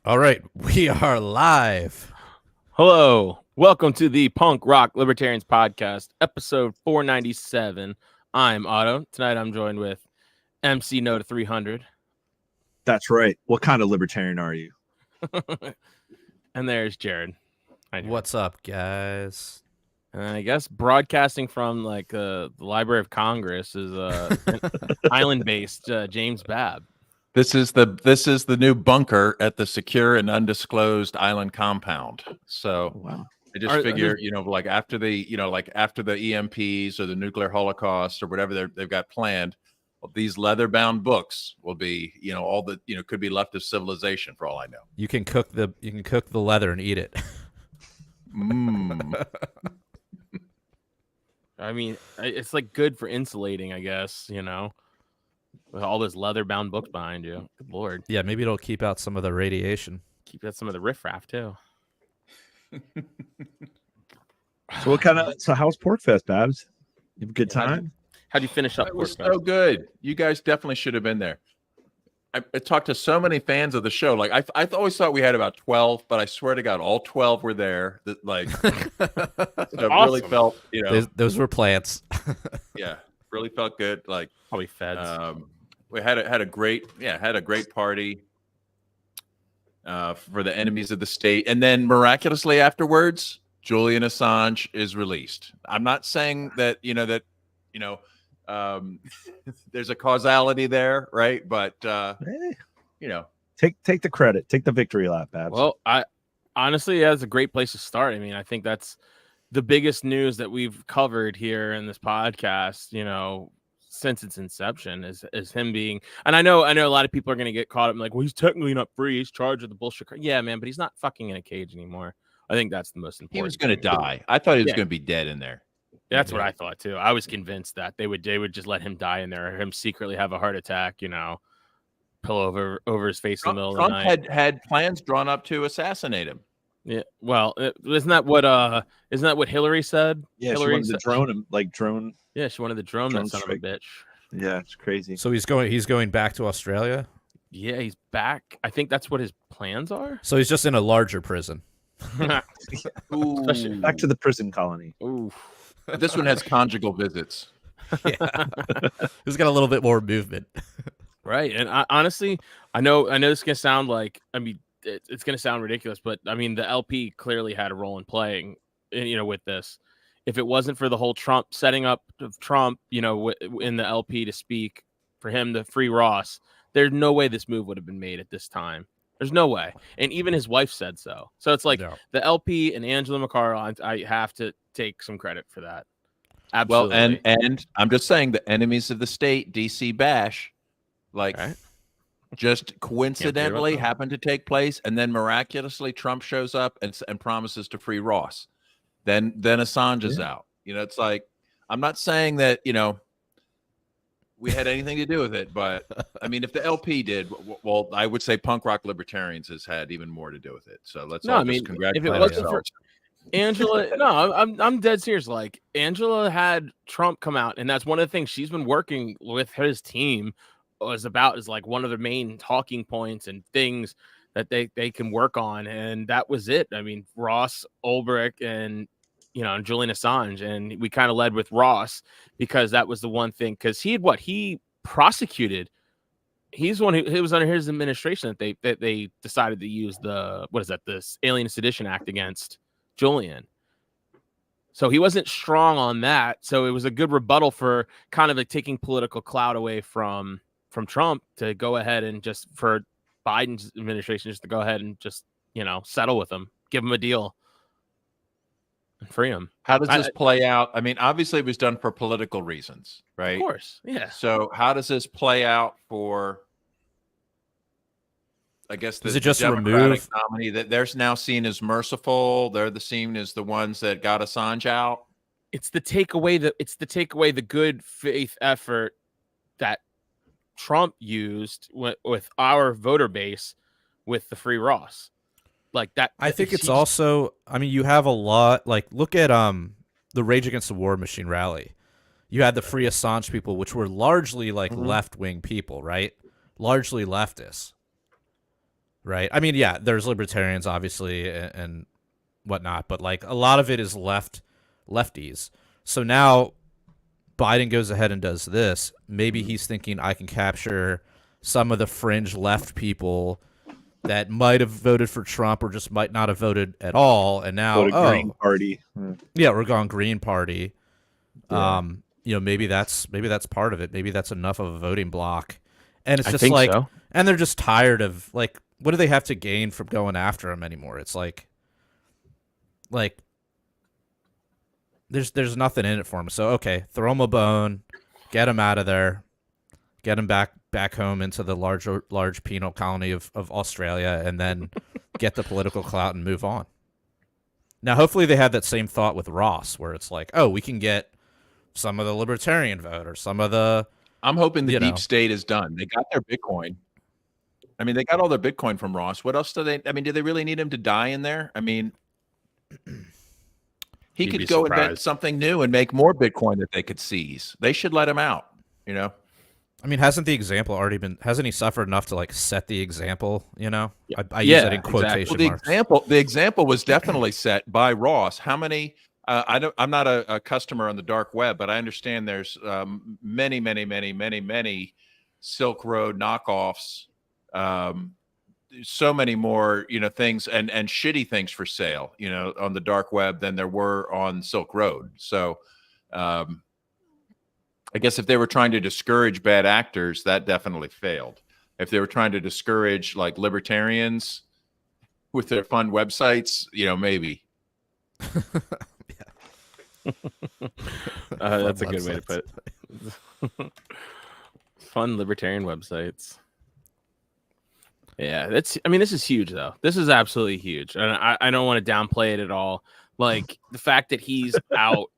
All right, we are live. Hello, welcome to the Punk Rock Libertarians Podcast, episode 497. I'm Otto. Tonight I'm joined with MC No to 300. That's right. What kind of libertarian are you? And there's Jared. What's up, guys? I guess broadcasting from like the Library of Congress is an island-based James Babb. This is the new bunker at the secure and undisclosed island compound. So Wow. I just figure, like after the EMPs or the nuclear holocaust or whatever they've got planned, these leather-bound books will be, all the, could be left of civilization for all I know. You can cook the leather and eat it. I mean, it's like good for insulating, I guess, with all those leather-bound books behind you. Good Lord. Yeah, maybe it'll keep out some of the radiation. Keep out some of the riffraff, too. So how's Porkfest, Babs? You have a good time? How'd you finish up? It was so good. You guys definitely should have been there. I talked to so many fans of the show. Like I always thought we had about 12, but I swear to God, all 12 were there. That Awesome. Really felt, those were plants. Yeah, really felt good. Like Probably feds. We had a great party for the enemies of the state, and then miraculously afterwards, Julian Assange is released. I'm not saying that there's a causality there, right? But Take the credit, take the victory lap, Babs. Well, I honestly, that's a great place to start. I mean, I think that's the biggest news that we've covered here in this podcast, since its inception is him being, and I know a lot of people are going to get caught up in like, well, he's technically not free. He's charged with the bullshit. Yeah, man, but he's not fucking in a cage anymore. I think that's the most important. He was going to die. I thought he was going to be dead in there. That's what I thought too. I was convinced that they would just let him die in there, or him secretly have a heart attack, pillow over his face in the middle of the night. Trump had plans drawn up to assassinate him. Yeah, well, isn't that what Hillary said? Yeah, Hillary she wanted to drone. Yeah, she wanted to drone that son of a bitch. Yeah, it's crazy. So he's going back to Australia? Yeah, he's back. I think that's what his plans are. So he's just in a larger prison. Ooh. Back to the prison colony. Ooh. This one has conjugal visits. Yeah. He's got a little bit more movement. Right. And honestly, I know this is going to sound like, it's going to sound ridiculous, but the LP clearly had a role in playing, with this. If it wasn't for the whole Trump setting up of Trump, in the LP to speak for him to free Ross, there's no way this move would have been made at this time. There's no way. And even his wife said so. So it's like the LP and Angela McCarl, I have to take some credit for that. Absolutely. Well, and I'm just saying the enemies of the state, DC Bash, just coincidentally happened to take place, and then miraculously Trump shows up and promises to free Ross. Then Assange is out. It's like, I'm not saying that we had anything to do with it, but if the LP did, well, I would say Punk Rock Libertarians has had even more to do with it. So let's congratulate if it wasn't ourselves. for Angela, no, I'm dead serious. Like, Angela had Trump come out, and that's one of the things she's been working with his team is like one of the main talking points and things that they can work on, and that was it. Ross Ulbricht and Julian Assange, and we kind of led with Ross because that was the one thing, because he prosecuted. He's one it was under his administration that they decided to use this Alien Sedition Act against Julian. So he wasn't strong on that. So it was a good rebuttal for kind of like taking political clout away from Trump to go ahead and just for Biden's administration just to go ahead and just settle with him, give him a deal. And free him. How does this play out? Obviously it was done for political reasons, right? Of course, yeah. So how does this play out for, I guess, the Democratic nominee that they're now seen as merciful? They're seen as the ones that got Assange out. It's the takeaway the good faith effort that Trump used with our voter base with the free Ross. Like that, I think it's also, you have a lot, like, look at the Rage Against the War Machine rally. You had the Free Assange people, which were largely like left-wing people, right? Largely leftists, right? I mean, yeah, there's libertarians obviously and whatnot, but like a lot of it is lefties. So now Biden goes ahead and does this. Maybe he's thinking I can capture some of the fringe left people that might have voted for Trump or just might not have voted at all, and now Green Party. yeah, we're going Green Party. Yeah. Maybe that's part of it. Maybe that's enough of a voting block, and it's I just think like, so. and they're just tired of like, what do they have to gain from going after him anymore? It's like there's nothing in it for him. So okay, throw him a bone, get him out of there, get him back home into the large penal colony of Australia, and then get the political clout and move on. Now, hopefully they have that same thought with Ross, where it's like, oh, we can get some of the libertarian vote or some of the. I'm hoping the deep state is done. They got their Bitcoin. I mean, they got all their Bitcoin from Ross. What else do they? I mean, do they really need him to die in there? I mean, he You'd could be go surprised. invent something new and make more Bitcoin that they could seize. They should let him out. You know. I mean, hasn't the example already been? Hasn't he suffered enough to like set the example? You know, Yeah. I use that in quotation Well, marks. the example was definitely set by Ross. How many? I'm not a customer on the dark web, but I understand there's many Silk Road knockoffs. So many more, things and shitty things for sale, on the dark web than there were on Silk Road. So, I guess if they were trying to discourage bad actors, that definitely failed. If they were trying to discourage like libertarians with their fun websites, maybe. That's a good way to put it. Fun libertarian websites. Yeah, this is huge though. This is absolutely huge, and I don't want to downplay it at all. Like the fact that he's out.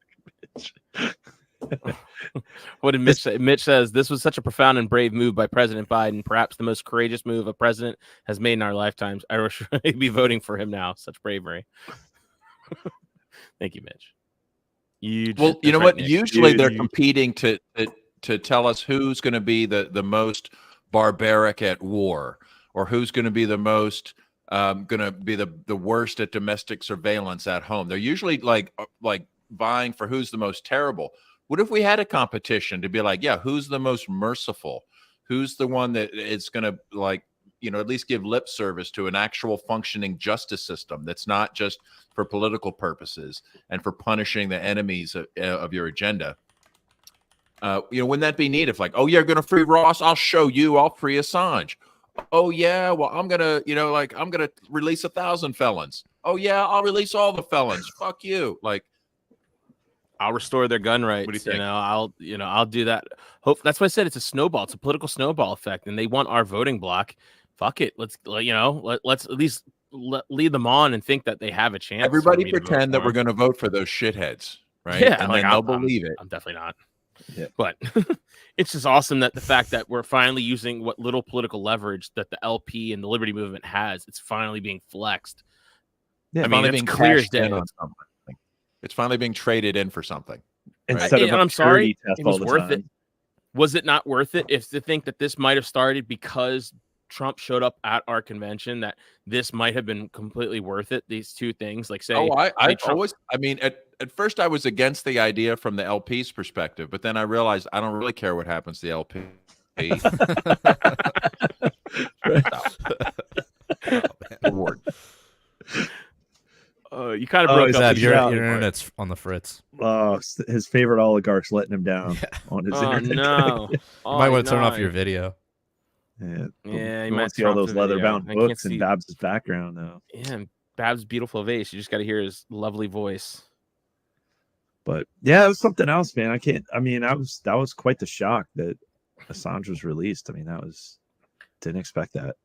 What did Mitch say? Mitch says this was such a profound and brave move by President Biden, perhaps the most courageous move a president has made in our lifetimes. I wish I'd be voting for him now. Such bravery. Thank you, Mitch. Huge. Well, you know what? Usually they're competing to tell us who's going to be the most barbaric at war, or who's going to be the most going to be the worst at domestic surveillance at home. They're usually like vying for who's the most terrible. What if we had a competition to be like, yeah, who's the most merciful? Who's the one that is going to at least give lip service to an actual functioning justice system that's not just for political purposes and for punishing the enemies of your agenda? Wouldn't that be neat if like, oh, you're going to free Ross? I'll show you. I'll free Assange. Oh, yeah. Well, I'm going to, I'm going to release 1,000 felons. Oh, yeah. I'll release all the felons. Fuck you. Like, I'll restore their gun rights. What do you think? I'll do that. That's why I said it's a snowball. It's a political snowball effect, and they want our voting block. Fuck it. Let's at least lead them on and think that they have a chance. Everybody pretend that we're going to vote for those shitheads, right? Yeah, and then they'll believe it. I'm definitely not. Yeah. But it's just awesome that the fact that we're finally using what little political leverage that the LP and the Liberty Movement has, it's finally being flexed. Yeah, I mean, it's clear as day. It's finally being traded in for something. Instead of and I'm sorry, test it was all the worth time. it. Was it not worth it if to think that this might have started because Trump showed up at our convention, that this might have been completely worth it? These two things, like say, at first I was against the idea from the LP's perspective, but then I realized I don't really care what happens to the LP. Reward. You kind of broke up. Your internet's on the fritz. Oh, his favorite oligarch's letting him down on his Oh internet. no! You might want to turn off your video. Yeah, Yeah, you you might want to see all drop those the video. leather-bound I can't books see- and Babs' background though. Yeah, and Bab's beautiful face. You just got to hear his lovely voice. But yeah, it was something else, man. That was quite the shock that Assange was released. I mean, didn't expect that.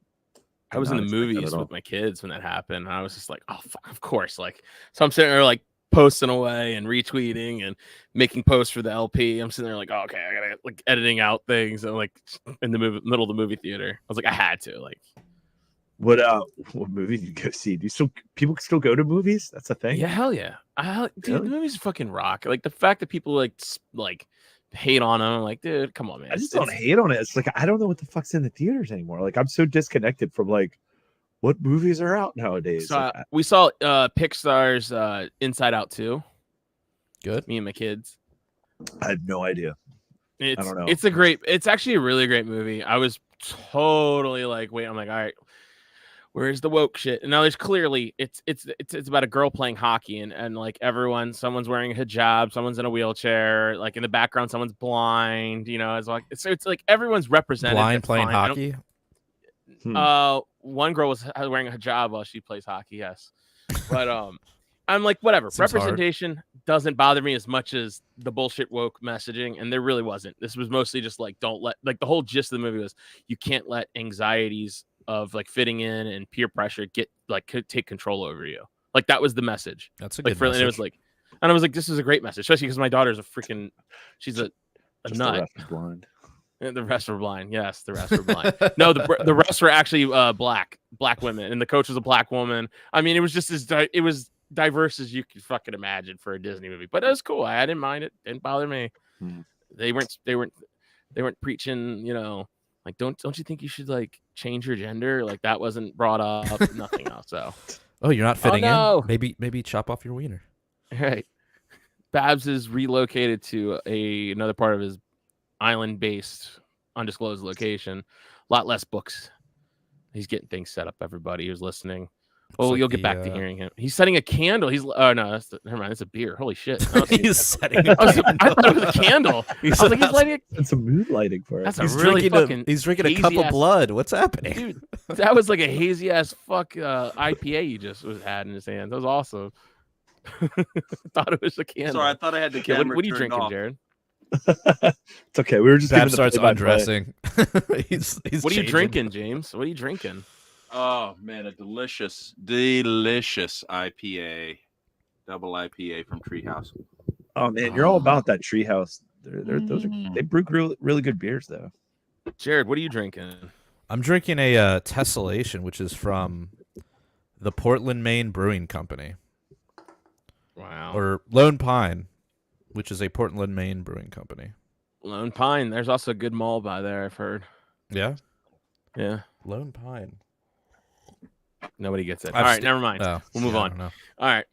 I was in the Did not expect that movies at all. with my kids when that happened. And I was just like, oh, fuck, of course. Like, so I'm sitting there like posting away and retweeting and making posts for the LP. I'm sitting there like, oh, okay, I gotta like editing out things and like in the middle of the movie theater. I was like, I had to like. What movie did you go see? People still go to movies? That's a thing. Yeah, hell yeah. Dude, Really? the movies fucking rock. Like the fact that people like hate on them, I'm like, dude, come on, man. I just don't hate on it. It's like I don't know what the fuck's in the theaters anymore. Like I'm so disconnected from like what movies are out nowadays? So Like, we saw Pixar's Inside Out 2. Good. Me and my kids. I have no idea. I don't know. It's actually a really great movie. I was totally like, wait, I'm like, all right, where's the woke shit? And now there's clearly it's about a girl playing hockey and like someone's wearing a hijab, someone's in a wheelchair, like in the background, someone's blind, it's like it's like everyone's represented. Blind playing hockey. One girl was wearing a hijab while she plays hockey, yes. But I'm like, whatever. Seems representation doesn't bother me as much as the bullshit woke messaging, and there really wasn't. This was mostly just like, don't let, like, the whole gist of the movie was you can't let anxieties of like fitting in and peer pressure could take control over you. Like, that was the message. That's a like good message. And it was like, and I was like, this is a great message, especially because my daughter's she's a Just nut. the rest is blind. And the rest were blind. Yes, the rest were blind. No, the rest were actually black women, and the coach was a black woman. I mean, it was just it was diverse as you could fucking imagine for a Disney movie, but it was cool. I didn't mind it. Didn't bother me. They weren't preaching, like don't you think you should like change your gender? Like, that wasn't brought up. Nothing else. So. Oh, you're not fitting no. in? Maybe chop off your wiener. Right. Babs is relocated to another part of his island-based undisclosed location. A lot less books. He's getting things set up. Everybody who's listening. Oh, like you'll get back to hearing him. He's setting a candle. No, never mind. It's a beer. Holy shit! He's setting. I thought it was a candle. He's lighting. It's some mood lighting for it. That's he's really fucking. He's drinking a cup of blood. What's happening? Dude, that was like a hazy ass IPA he just had in his hand. That was awesome. Thought it was a candle. Sorry, I thought I had the camera. What are you turned drinking, off. Jared? It's okay. We were just Bab giving the starts play-by-play. undressing. he's What are you changing. drinking, James? What are you drinking? Oh man, a delicious IPA, double IPA from Treehouse. Oh man, you're all about that treehouse. They brew really good beers though. Jared, what are you drinking? I'm drinking a Tessellation, which is from the Portland, Maine Brewing Company. Wow. Or Lone Pine, which is a Portland, Maine brewing company. Lone Pine. There's also a good mall by there, I've heard. Yeah? Yeah. Lone Pine. Nobody gets it. All right, never mind. We'll move on. All right.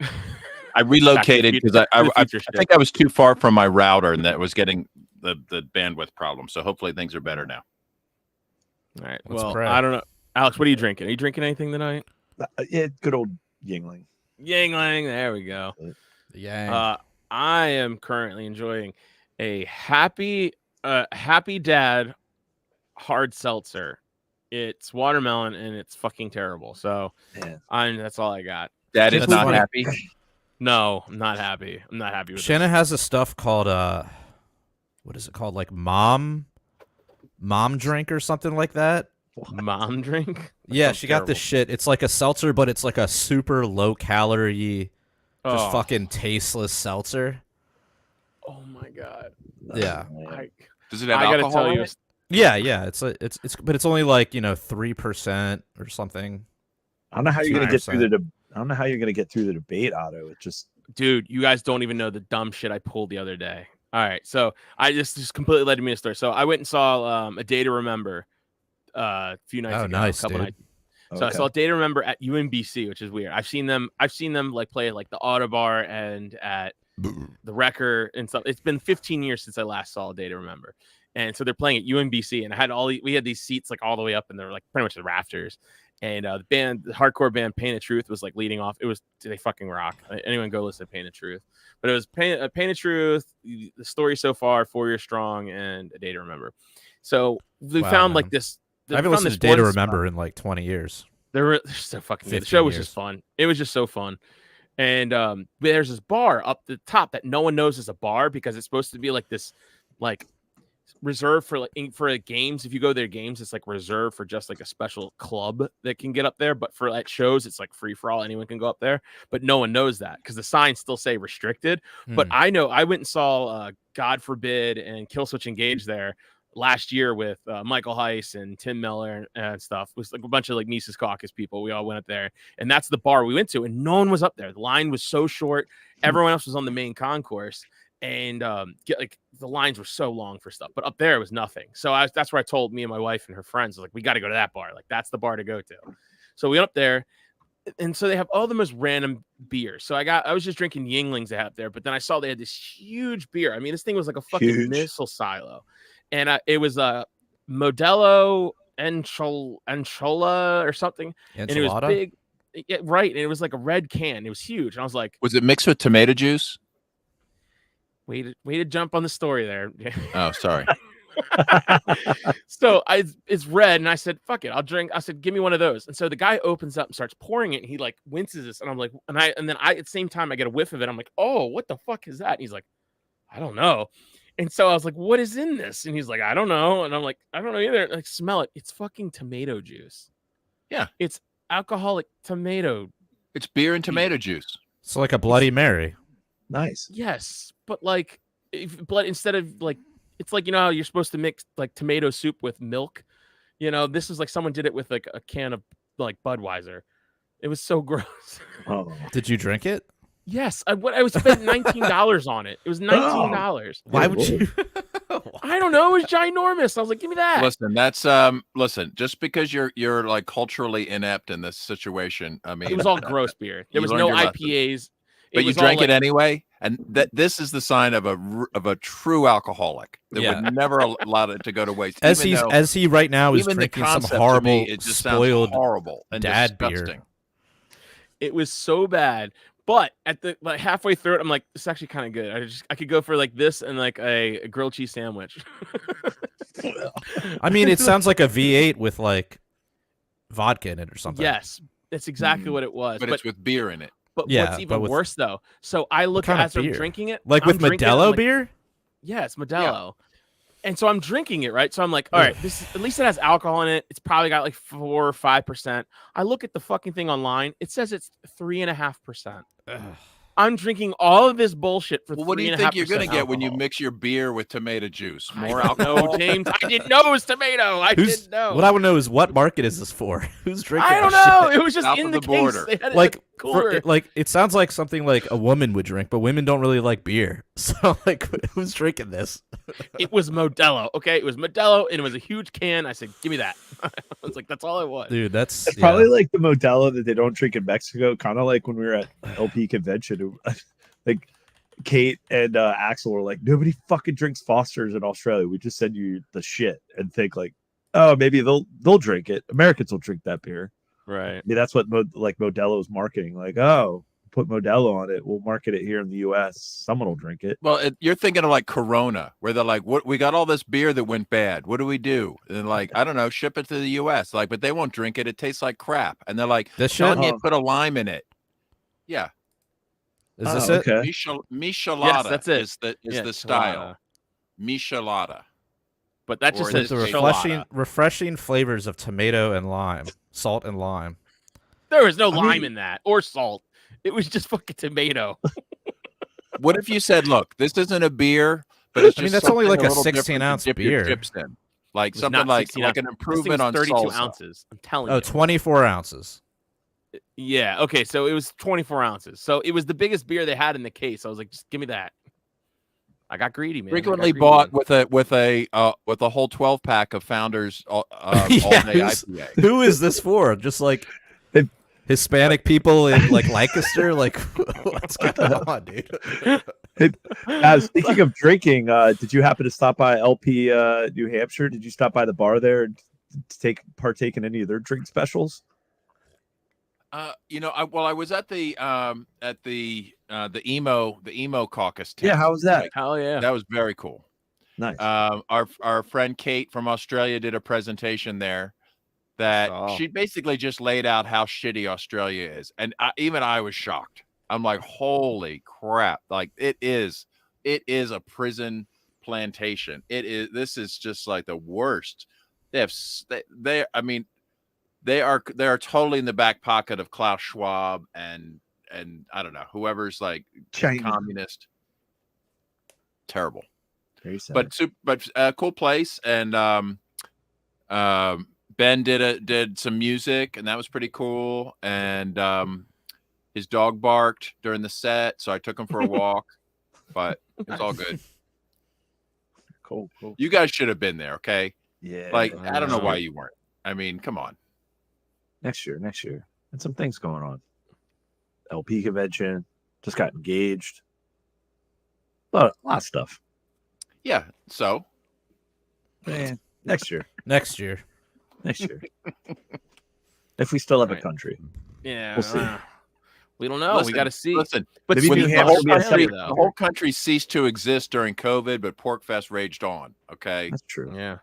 I relocated because I think I was too far from my router, and that was getting the bandwidth problem. So hopefully things are better now. All right. Let's well, pray. I don't know. Alex, what are you drinking? Are you drinking anything tonight? Yeah, good old Yingling. Yingling. There we go. Yeah. I am currently enjoying a Happy Dad hard seltzer. It's watermelon and it's fucking terrible. So that's all I got. Dad is not happy. No, I'm not happy. I'm not happy with Shanna has a stuff called what is it called? Like mom drink or something like that. Mom drink? Yeah, she got this shit. It's like a seltzer, but it's like a super low calorie, just fucking tasteless seltzer. Oh my god. Yeah. Does it have I gotta alcohol tell in you. it? Yeah. But it's only like 3% or something. I don't know how you're gonna get 2%. through I don't know how you're gonna get through the debate, Otto. It just, dude, you guys don't even know the dumb shit I pulled the other day. All right, so I just completely led me a story. So I went and saw A Day to Remember a few nights ago. Nice, dude. Nights. So I saw A Day to Remember at UMBC, which is weird. I've seen them like play at like the Autobar and at the Wrecker and stuff. It's been 15 years since I last saw A Day to Remember. And so they're playing at UMBC, and we had these seats like all the way up, and they're like pretty much the rafters. And the hardcore band Pain of Truth was like leading off. They fucking rock. Anyone go listen to Pain of Truth. But it was Pain of Truth, The Story So Far, 4 Years Strong, and A Day to Remember. So we found like this. I haven't listened to Day to Remember in like 20 years. They're so fucking good. The show was just fun. It was just so fun. And there's this bar up the top that no one knows is a bar because it's supposed to be like this, like, reserved for games. If you go to their games, it's like reserved for just like a special club that can get up there. But for at shows, it's like free for all. Anyone can go up there, but no one knows that because the signs still say restricted. But I know I went and saw God Forbid and Killswitch Engage there last year with Michael Heiss and Tim Miller and stuff. It was like a bunch of like Mises Caucus people. We all went up there, and that's the bar we went to, and no one was up there. The line was so short. Everyone else was on the main concourse. And the lines were so long for stuff, but up there it was nothing. So that's where I told me and my wife and her friends, like, we got to go to that bar. Like, that's the bar to go to. So we went up there, and so they have all the most random beers. So I was just drinking Yinglings they have there, but then I saw they had this huge beer. I mean, this thing was like a fucking Huge. missile silo, and it was a Modelo Anchola or something, and it was Enchilada? big. Yeah, right, and it was like a red can. It was huge, and I was like, Was it mixed with tomato juice? way to jump on the story there. Oh, sorry. So it's red, and I said, "Fuck it, I'll drink." I said, "Give me one of those." And so the guy opens up and starts pouring it. And he like winces this, and I'm like, and then at the same time I get a whiff of it. I'm like, "Oh, what the fuck is that?" And he's like, "I don't know." And so I was like, "What is in this?" And he's like, "I don't know." And I'm like, "I don't know either." Like, smell it. It's fucking tomato juice. Yeah. It's alcoholic tomato. It's beer and tomato juice. It's like a Bloody Mary. Nice. Yes, but like, but instead of like, it's like, you know how you're supposed to mix like tomato soup with milk. You know, this is like someone did it with like a can of like Budweiser. It was so gross. Oh. Did you drink it? Yes, I was spent $19 on it. It was $19. Why would you? I don't know. It was ginormous. I was like, give me that. Listen, that's listen, just because you're like culturally inept in this situation, I mean, It was all gross beer. There You was learned no your lesson. IPAs. but you was all, drank it like- anyway, and this is the sign of a true alcoholic that Yeah. would never allow it to go to waste. As even though- he right now is even the drinking some concept to horrible me, it just sounds spoiled horrible and dad beer. disgusting. It was so bad. But at the like halfway through it, I'm like, this is actually kind of good. I could go for like this and like a grilled cheese sandwich. I mean, it sounds like a V8 with like vodka in it or something. Yes, that's exactly what it was. But it's with beer in it. But Yeah, what's but even with- worse though? So I look kind of as I'm beer? drinking it, Like I'm with drinking it, I'm Modelo like, beer. Yeah, it's Modelo. And so I'm drinking it, right? So I'm like, all right, this at least it has alcohol in it. It's probably got like 4 or 5%. I look at the fucking thing online. It says it's 3.5%. I'm drinking all of this bullshit for Well, what do you think you're going to get when you alcohol. mix your beer with tomato juice? More I alcohol? don't know, James. I didn't know it was tomato. I Who's, didn't know. What I want to know is what market is this for? Who's drinking? I don't this know. shit? It was just South in of the the case. border. They had it Like, in the cooler. like it sounds like something like a woman would drink, but women don't really like beer. So like, who's drinking this? It was Modelo. Okay, it was Modelo, and it was a huge can. I said, "Give me that." I was like, "That's all it was." Dude, that's It's probably like the Modelo that they don't drink in Mexico, kind of like when we were at LP convention. Like Kate and Axel were like, nobody fucking drinks Foster's in Australia. We just send you the shit and think like, oh, maybe they'll drink it. Americans will drink that beer. Right. I mean, that's what Modelo's marketing. Like, oh, put Modelo on it. We'll market it here in the U.S. Someone will drink it. Well, you're thinking of like Corona, where they're like, "What? We got all this beer that went bad. What do we do?" And like, I don't know, ship it to the U.S. Like, but they won't drink it. It tastes like crap. And they're like, this "Tell shit. you put a lime in it." Yeah, Is this Oh, it? okay. Michelada Yes, that's it. is the Yeah, style. Michelada. But that just Or says The this refreshing. refreshing flavors of tomato and lime, salt and lime. There was no I lime mean- in that or salt. It was just fucking tomato. What if you said, "Look, this isn't a beer, but it's I just mean, that's only something like a little different 16-ounce to dip your beer. chips in, like It was something not like 16 like an This thing improvement was on 32 salsa." ounces. I'm telling Oh, you. 24 ounces. Yeah. Okay. So it was 24 ounces. So it was the biggest beer they had in the case. I was like, just give me that. I got greedy, man. I got Frequently greedy. bought with a whole 12 pack of Founders all day who's- IPA. Who is this for? Just like It- Hispanic people in like Lancaster? Like, what's going on, dude? Speaking of drinking, did you happen to stop by LP New Hampshire? Did you stop by the bar there and partake in any of their drink specials? I was at the emo caucus tent. Yeah, how was that? Hell yeah. That was very cool. Nice. Our friend Kate from Australia did a presentation there that Oh. she basically just laid out how shitty Australia is, and I was shocked. I'm like, holy crap! Like it is a prison plantation. This is just like the worst. They are totally in the back pocket of Klaus Schwab and I don't know, whoever's like China. communist. Terrible. Very sad. But cool place. And Ben did some music, and that was pretty cool. And his dog barked during the set, so I took him for a walk. But it's all good. cool. You guys should have been there, okay? Yeah. Like, I don't know know. why you weren't. I mean, come on. Next year. And some things going on. LP convention, just got engaged. A lot of stuff. Yeah. So Next year. Next year. If we still have a Right. country. Yeah, We'll see. we don't know. We got to see. Listen, But Maybe when New the Hampshire whole will be a country, separate the whole country ceased to exist during COVID, but Porkfest raged on. Okay, That's true. Yeah.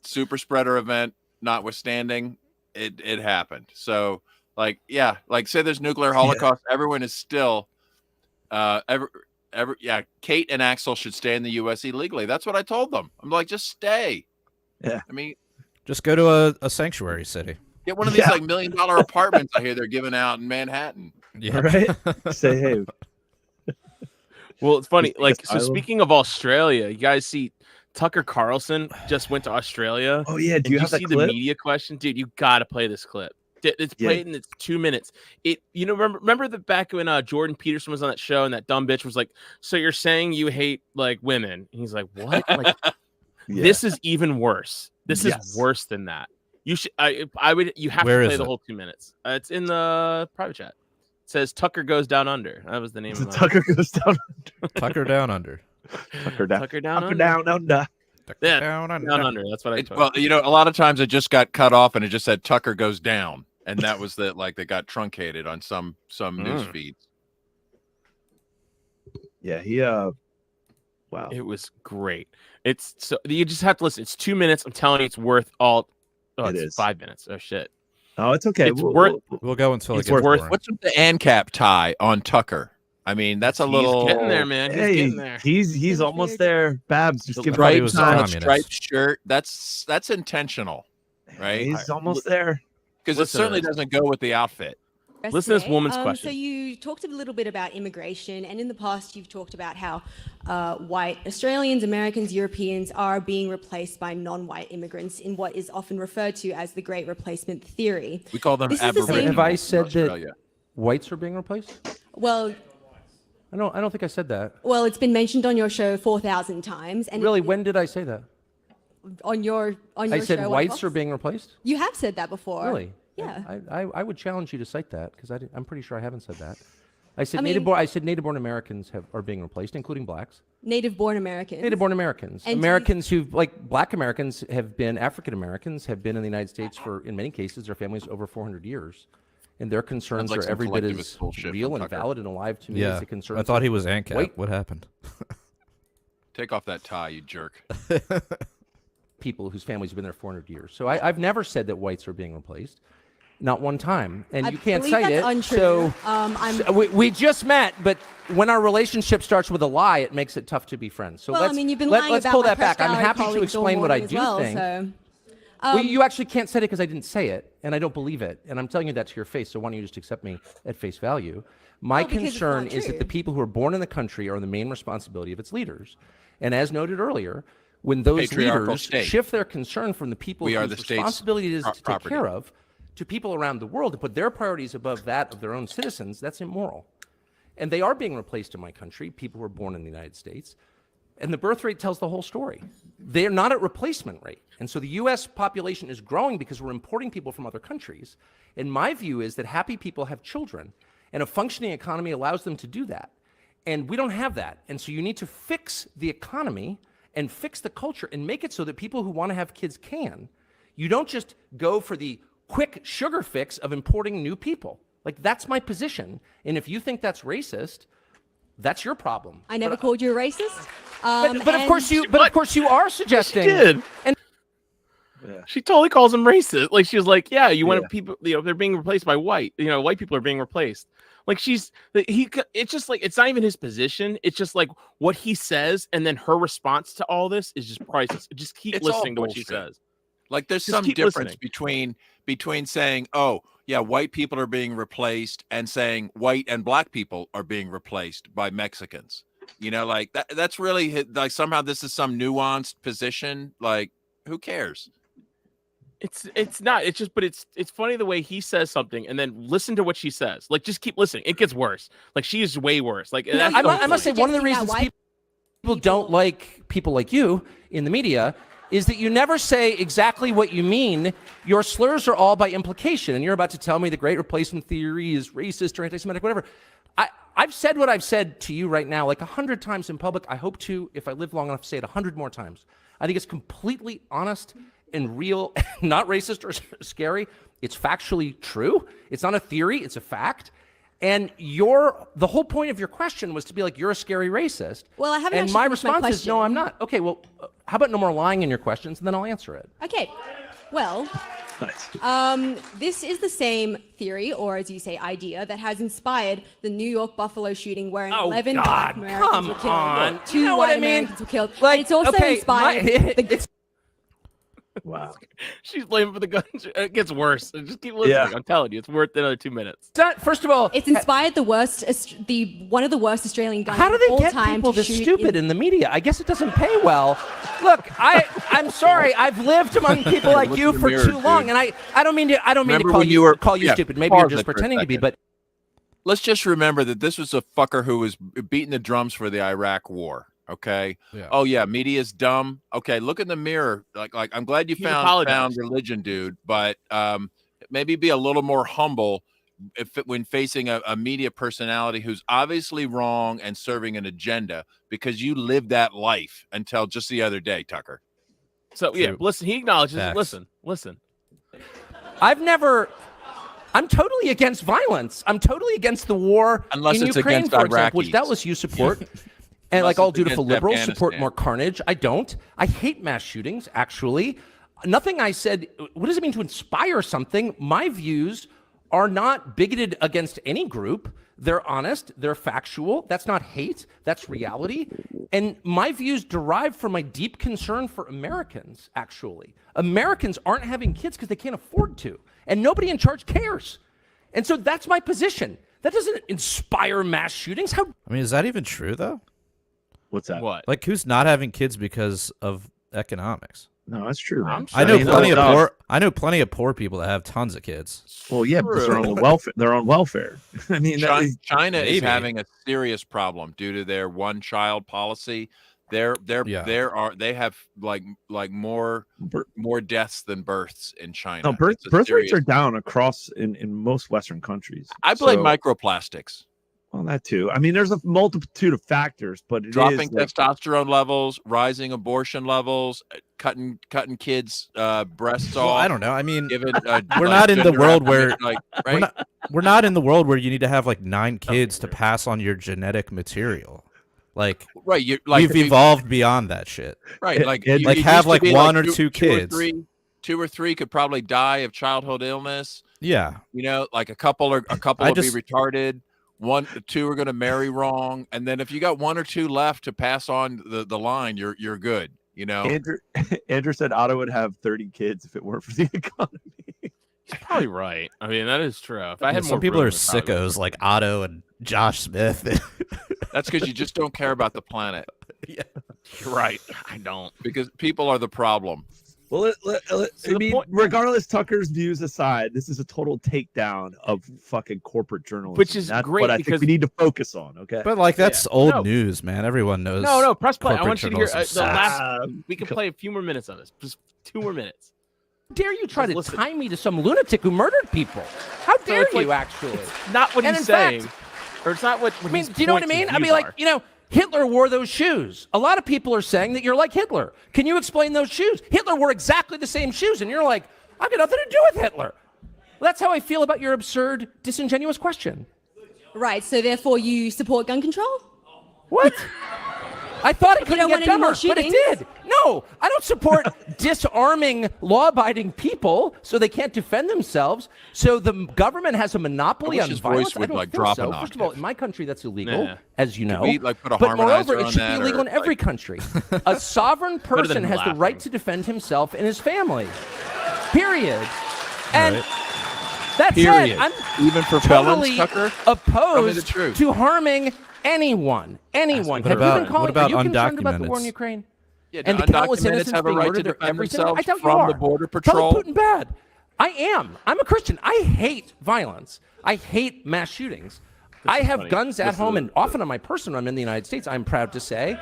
super spreader event notwithstanding, it happened. So like say there's nuclear holocaust, everyone is still Kate and Axel should stay in the US illegally. That's what I told them. I'm like, just stay. Yeah. I mean, Just go to a sanctuary city. get one of these like $1 million apartments I hear they're giving out in Manhattan. Yeah. Right? Say, hey, Well, it's funny. Just Like, take so asylum. speaking of Australia, you guys see Tucker Carlson just went to Australia. oh yeah, do And you have that see the clip? media question, dude? You got to play this clip. It's Yeah. played and it's 2 minutes. Remember the back when Jordan Peterson was on that show and that dumb bitch was like, "So you're saying you hate like women?" And he's like, "What?" Like, Yeah. this is even worse. This Yes. is worse than that. You should. I would. You have Where to is play the it? whole 2 minutes. It's in the private chat. It says Tucker goes down under. That was the name of it. Tucker goes down. Tucker down under. Tucker down. Tucker down Tucker under. down under. Tucker Yeah, down under. Down under. That's what I. Well, a lot of times it just got cut off and it just said Tucker goes down, and that was that they got truncated on some news feeds. Yeah, he wow. It was great. It's so you just have to listen. It's 2 minutes. I'm telling you, it's worth all. Oh, It it's is. 5 minutes. Oh shit. Oh, it's okay. It's worth- We'll go until It's it gets worth- boring. What's with the ANCAP tie on Tucker? I mean, that's a little He's getting there, man. He's Hey, getting there. he's almost there. Babs, just I give thought he him was a time. communist. striped shirt. That's intentional, right? He's almost there. Because it Listen, certainly doesn't go with the outfit. Listen to this woman's So question. you talked a little bit about immigration, and in the past you've talked about how white Australians, Americans, Europeans are being replaced by non-white immigrants in what is often referred to as the Great Replacement Theory. We call them This is the same- aboriginals. Have I in said that- Australia. Whites are being replaced? Well, I don't think I said that. it's been mentioned on your show 4,000 times, and Really, when did I say that? on your I said show, whites Fox? are being replaced? You have said that before. Really? Yeah. I would challenge you to cite that because I'm pretty sure I haven't said that. I said I mean- native-born Americans are being replaced, including blacks. Native-born Americans. Native-born Americans. And Americans who, like black Americans, have been African Americans, have been in the United States for, in many cases, their families over 400 years. And their concerns like are some every bit collectivist as bullshit real from and Tucker. valid and alive to me Yeah. as the concerns. I thought he was ANCAP. Wait. What happened? Take off that tie, you jerk. people whose families have been there 400 years. So I've never said that whites are being replaced. Not one time. And I you can't believe cite that's it. untrue. So I'm we just met, but when our relationship starts with a lie, it makes it tough to be friends. So well, let's, I mean, you've been lying let's about pull my that back. press I'm gallery happy to colleagues all explain what I morning as do well, think. So. Well, you actually can't say it because I didn't say it, and I don't believe it. And I'm telling you that to your face, so why don't you just accept me at face value? My Well, because it's concern not is that true. the people who are born in the country are the main responsibility of its leaders. And as noted earlier, when those Patriarchal leaders state. shift their concern from the people We are whose the state's responsibility it is to take property. care of to people around the world to put their priorities above that of their own citizens, that's immoral. And they are being replaced in my country, people who are born in the United States. And the birth rate tells the whole story. They're not at replacement rate. And so the US population is growing because we're importing people from other countries. And my view is that happy people have children, and a functioning economy allows them to do that. And we don't have that. And so you need to fix the economy and fix the culture and make it so that people who want to have kids can. You don't just go for the quick sugar fix of importing new people. Like, that's my position. And if you think that's racist, that's your problem. I never called you a racist. But of course you are suggesting. She did. And She totally calls him racist. Like, she was like, "Yeah, you want Yeah. people, they're being replaced by white. White people are being replaced." Like, it's just like, it's not even his position. It's just like what he says, and then her response to all this is just priceless. Just keep It's all listening to what she bullshit. says. Like there's Just some keep difference listening. between saying, "Oh, yeah, white people are being replaced," and saying white and black people are being replaced by Mexicans. Like that's really like somehow this is some nuanced position. Like, who cares? It's not. It's just, but it's funny the way he says something, and then listen to what she says. Like, just keep listening. It gets worse. Like, she is way worse. Like, that's I the must say, point. one of the Suggesting that reasons white people don't like people like you in the media is that you never say exactly what you mean. Your slurs are all by implication, and you're about to tell me the great replacement theory is racist or anti-Semitic, whatever. I've said what I've said to you right now like 100 times in public. I hope to, if I live long enough, say it 100 more times. I think it's completely honest and real, not racist or scary. It's factually true. It's not a theory, it's a fact. And the whole point of your question was to be like, you're a scary racist. Well, I haven't And actually my finished my response is, no, question. I'm not. Okay, well, how about no more lying in your questions, and then I'll answer it. Okay. Well, Nice. this is the same theory, or as you say, idea, that has inspired the New York Buffalo shooting, where 11 black Americans come were killed, on. 2 You know what white I mean? Americans were killed. Like, It's also okay, inspired. it's Wow. She's blaming for the guns. It gets worse. Just keep listening. Yeah. I'm telling you, it's worth another 2 minutes. not, first of all, It's inspired the one of the worst Australian guns how do of they all get time people to this shoot stupid in the media? I guess it doesn't pay well. Look, I'm sorry. I've lived among people like Look you in the for mirror, too long, dude. and I don't mean to Remember call when you, you were- call you yeah, stupid. Maybe you're pause just it for a pretending to be, second. but Let's just remember that this was a fucker who was beating the drums for the Iraq war. Okay. Yeah. Oh yeah, media's dumb. Okay, look in the mirror. Like I'm glad you He's found apologized. religion, dude. But maybe be a little more humble when facing a media personality who's obviously wrong and serving an agenda, because you lived that life until just the other day, Tucker. So yeah, True. listen. He acknowledges. Facts. Listen. I'm totally against violence. I'm totally against the war Unless in it's Ukraine, against for example, which Iraqis. doubtless you support. And Unless like all it's dutiful against liberals, support Afghanistan. more carnage. I don't. I hate mass shootings, actually. Nothing I said, what does it mean to inspire something? My views are not bigoted against any group. They're honest. They're factual. That's not hate. That's reality. And my views derive from my deep concern for Americans, actually. Americans aren't having kids because they can't afford to. And nobody in charge cares. And so that's my position. That doesn't inspire mass shootings. How I mean, is that even true though? What's that? What? Like, who's not having kids because of economics? No, that's true. Man. I'm I know mean, plenty of no. poor. I know plenty of poor people that have tons of kids. Well, yeah, because they're on the welfare. They're on welfare. I mean, that is- China is Maybe. having a serious problem due to their one-child policy. They have like more deaths than births in China. no, birth It's a rates serious- are down across in most Western countries. I blame So- microplastics. Well, that too. I mean, there's a multitude of factors, but it Dropping is like, testosterone levels, rising abortion levels, cutting kids' breasts Well, off. I don't know. I mean, Giving, We're like, not in the gender world affirmation, where- right? we're not in the world where you need to have like 9 kids to pass on your genetic material. Like, Right, you like we've evolved beyond that shit. right, like It- you- like it have used to like be, one or two- 2 kids. 2 or 3 could probably die of childhood illness. Yeah. You know, like a couple I will just- be retarded. 2 are going to marry wrong, and then if you got 1 or 2 left to pass on the line, you're good. You know, Andrew said Otto would have 30 kids if it weren't for the economy. He's probably right. I mean, that is true. If I Yeah, had some more people room, are I'd probably- sickos like Otto and Josh Smith. that's because you just don't care about the planet, Yeah. You're right. I don't. because people are the problem. Well, So I the mean, point- regardless, Tucker's views aside, this is a total takedown of fucking corporate journalism. Which is That's great what I because- think we need to focus on. Okay. But like that's old No. news, man. Everyone knows. No, press play. I corporate want you to hear journalism the sucks. last. We can play a few more minutes on this. Just 2 more minutes. dare you try to Listen. tie me to some lunatic who murdered people? How dare it's like- you, actually? Not what And he's in fact- saying, or it's not what. I mean, do you know what I mean? I mean, like, you know, Hitler wore those shoes. A lot of people are saying that you're like Hitler. Can you explain those shoes? Hitler wore exactly the same shoes, and you're like, I've got nothing to do with Hitler. Well, that's how I feel about your absurd, disingenuous question. Right. So therefore, you support gun control? What? I thought it couldn't don't get want any more dumber, but it shootings? did. No, I don't support disarming law-abiding people so they can't defend themselves. So the government has a monopoly I wish on his violence. voice would, I don't like, think drop so. an First of all, octave. in my country, that's illegal, Nah. as you know. we, like, put a but moreover, harmonizer it on should that, be illegal or, in every like- country. A sovereign person than has the laughing. right to defend himself and his family. Period. And Right. that Period. said, I'm Even for totally felons, Tucker. opposed the truth. to harming anyone. Anyone. What Have you about- been calling? what about are you concerned about the war in undocumenteds? Ukraine? Yeah, And the countless undocumented innocents have a being right to murdered defend every single. I themselves doubt you from are. the border Tell patrol. Putin bad. I am. I'm a Christian. I hate violence. I hate mass shootings. I have funny. guns at This is home a- and often on my person when I'm in the United States. I'm proud to say.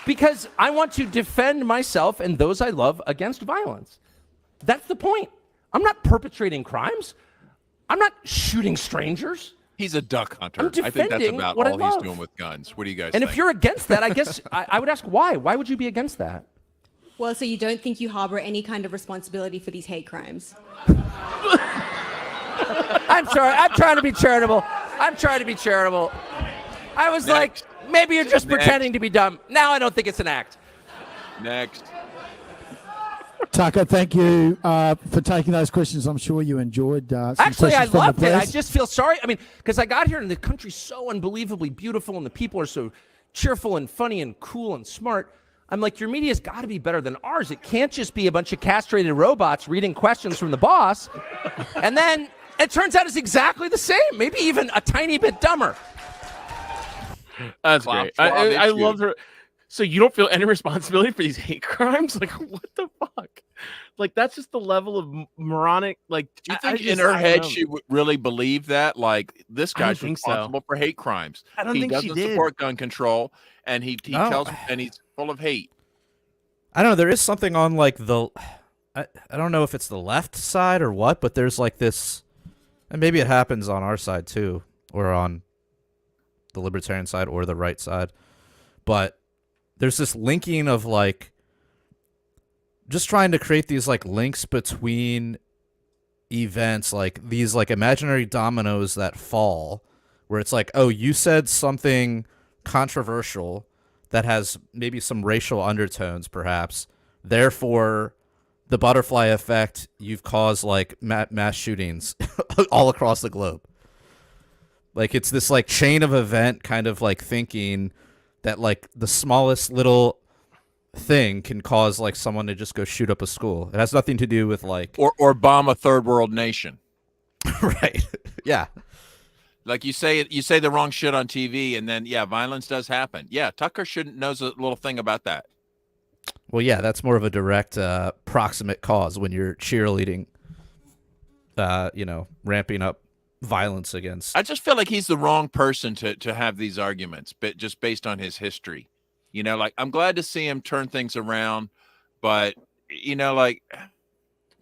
Because I want to defend myself and those I love against violence. That's the point. I'm not perpetrating crimes. I'm not shooting strangers. He's a duck hunter. I'm I think that's defending about what I all he's love. doing with guns. What do you guys And think? if you're against that, I guess I would ask why. Why would you be against that? Well, so you don't think you harbor any kind of responsibility for these hate crimes? I'm sorry. I'm trying to be charitable. I was Next. like, maybe you're just Next. pretending to be dumb. Now I don't think it's an act. Next. Tucker, thank you for taking those questions. I'm sure you enjoyed some Actually, I questions from the loved it. I press. just feel sorry. I mean, because I got here and the country's so unbelievably beautiful and the people are so cheerful and funny and cool and smart. I'm like, your media's got to be better than ours. It can't just be a bunch of castrated robots reading questions from the boss. And then it turns out it's exactly the same, maybe even a tiny bit dumber. That's Flop, great. flop, I it's love her. So you don't feel any responsibility for these hate crimes? Like, what the fuck? Like, that's just the level of moronic. Like, Do you I think in just- her I don't head know. she would really believe that? Like, this I don't guy's think so. responsible for hate crimes. I don't he think she doesn't did. support gun control, and he No. tells, and he's full of hate. I don't know. There is something on like I don't know if it's the left side or what, but there's like this, and maybe it happens on our side too, or on the libertarian side or the right side, but there's this linking of like just trying to create these like links between events, like these like imaginary dominoes that fall, where it's like, oh, you said something controversial that has maybe some racial undertones, perhaps. Therefore, the butterfly effect, you've caused like mass shootings all across the globe. Like it's this like chain of event kind of like thinking that like the smallest little thing can cause like someone to just go shoot up a school. It has nothing to do with like Or bomb a third world nation. right. Yeah. Like you say the wrong shit on TV, and then violence does happen. Yeah, Tucker knows a little thing about that. Well, yeah, that's more of a direct proximate cause when you're cheerleading ramping up violence against. I just feel like he's the wrong person to have these arguments, but just based on his history. Like I'm glad to see him turn things around, but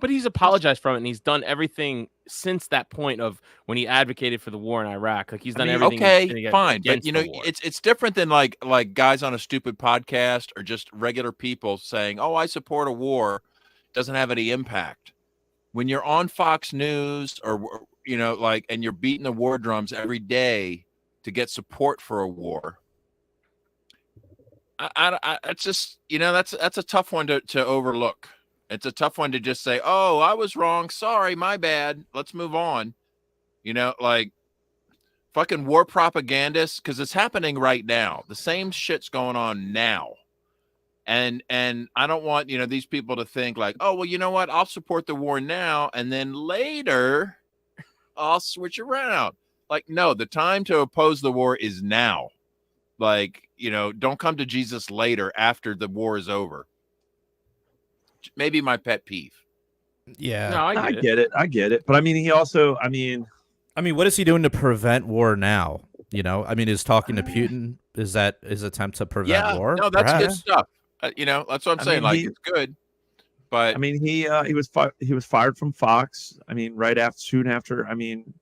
But he's apologized from it, and he's done everything since that point of when he advocated for the war in Iraq. Like he's done everything. Okay, fine, but against the war. it's different than like guys on a stupid podcast or just regular people saying, "Oh, I support a war," doesn't have any impact. When you're on Fox News or and you're beating the war drums every day to get support for a war, it's just that's a tough one to overlook. It's a tough one to just say, "Oh, I was wrong. Sorry, my bad. Let's move on." Like fucking war propagandists, because it's happening right now. The same shit's going on now. And I don't want, these people to think like, "Oh, well, you know what? I'll support the war now, and then later I'll switch around." Like, no, the time to oppose the war is now. Like, don't come to Jesus later after the war is over. Maybe my pet peeve. Yeah. No, I get it. I get it. But I mean, he also, I mean, what is he doing to prevent war now? Is talking to Putin, is that his attempt to prevent war? No, that's good Perhaps? stuff. That's what I'm saying. mean, It's good. But I mean, he was fired from Fox. I mean, soon after. I mean,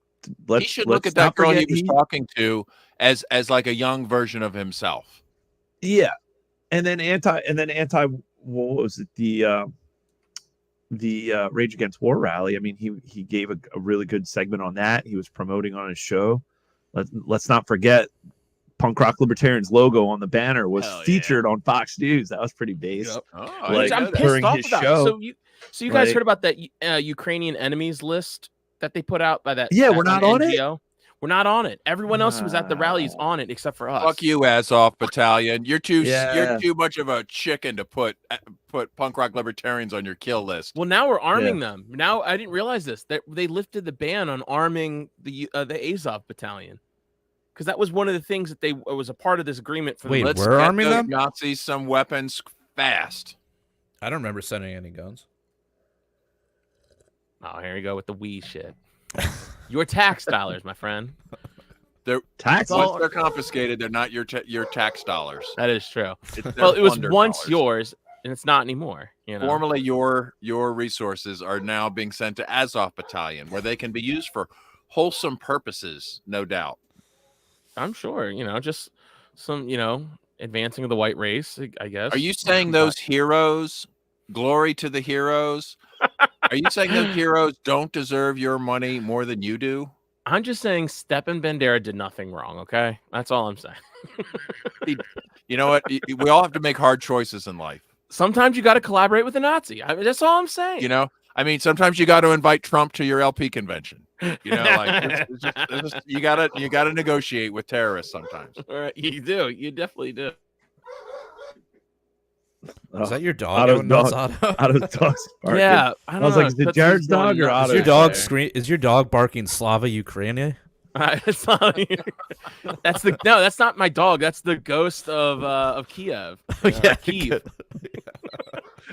he should look at that girl he was talking to as like a young version of himself. Yeah, and then anti. What was it? The Rage Against War rally. I mean, he gave a really good segment on that. He was promoting on his show. Let's not forget, Punk Rock Libertarians logo on the banner was featured on Fox News. That was pretty base. Yep. Oh, Like, I'm pissed during off his about show, it. So you guys like- heard about that Ukrainian enemies list that they put out by that? Yeah, that we're not on it? NGO? We're not on it. Everyone else who was at the rally is on it except for us. Fuck you, Azov Battalion. You're too Yeah. much of a chicken to put Punk Rock Libertarians on your kill list. Well, now we're arming them. Now I didn't realize this. That they lifted the ban on arming the Azov Battalion, because that was one of the things that was a part of this agreement for Wait, the Let's we're get arming those them? Nazis some weapons fast. I don't remember sending any guns. Oh, here you go with the we shit. Your tax dollars, my friend. They're Tax. once they're confiscated, they're not your tax dollars. That is true. It's Well, their it was plunder once dollars. yours, and it's not anymore. You know, Formerly, your resources are now being sent to Azov Battalion, where they can be used for wholesome purposes, no doubt. I'm sure. You know, just some, advancing of the white race, I guess. Are you saying those heroes, glory to the heroes? Are you saying those heroes don't deserve your money more than you do? I'm just saying Stepan Bandera did nothing wrong. Okay, that's all I'm saying. You know what? We all have to make hard choices in life. Sometimes you got to collaborate with a Nazi. That's all I'm saying. You know, I mean, sometimes you got to invite Trump to your LP convention. You know, like it's just, you gotta negotiate with terrorists sometimes. All right, you do. You definitely do. Is that your dog? Otto's going nuts, dog. Otto? Otto's dog's barking. Yeah, I don't I was know. like, is it Tootsie's Jared's going dog or nuts Otto's? Is your over dog there. Is your dog barking Slava Ukraine? It's not, that's not my dog. That's the ghost of Kiev. Kiev. good.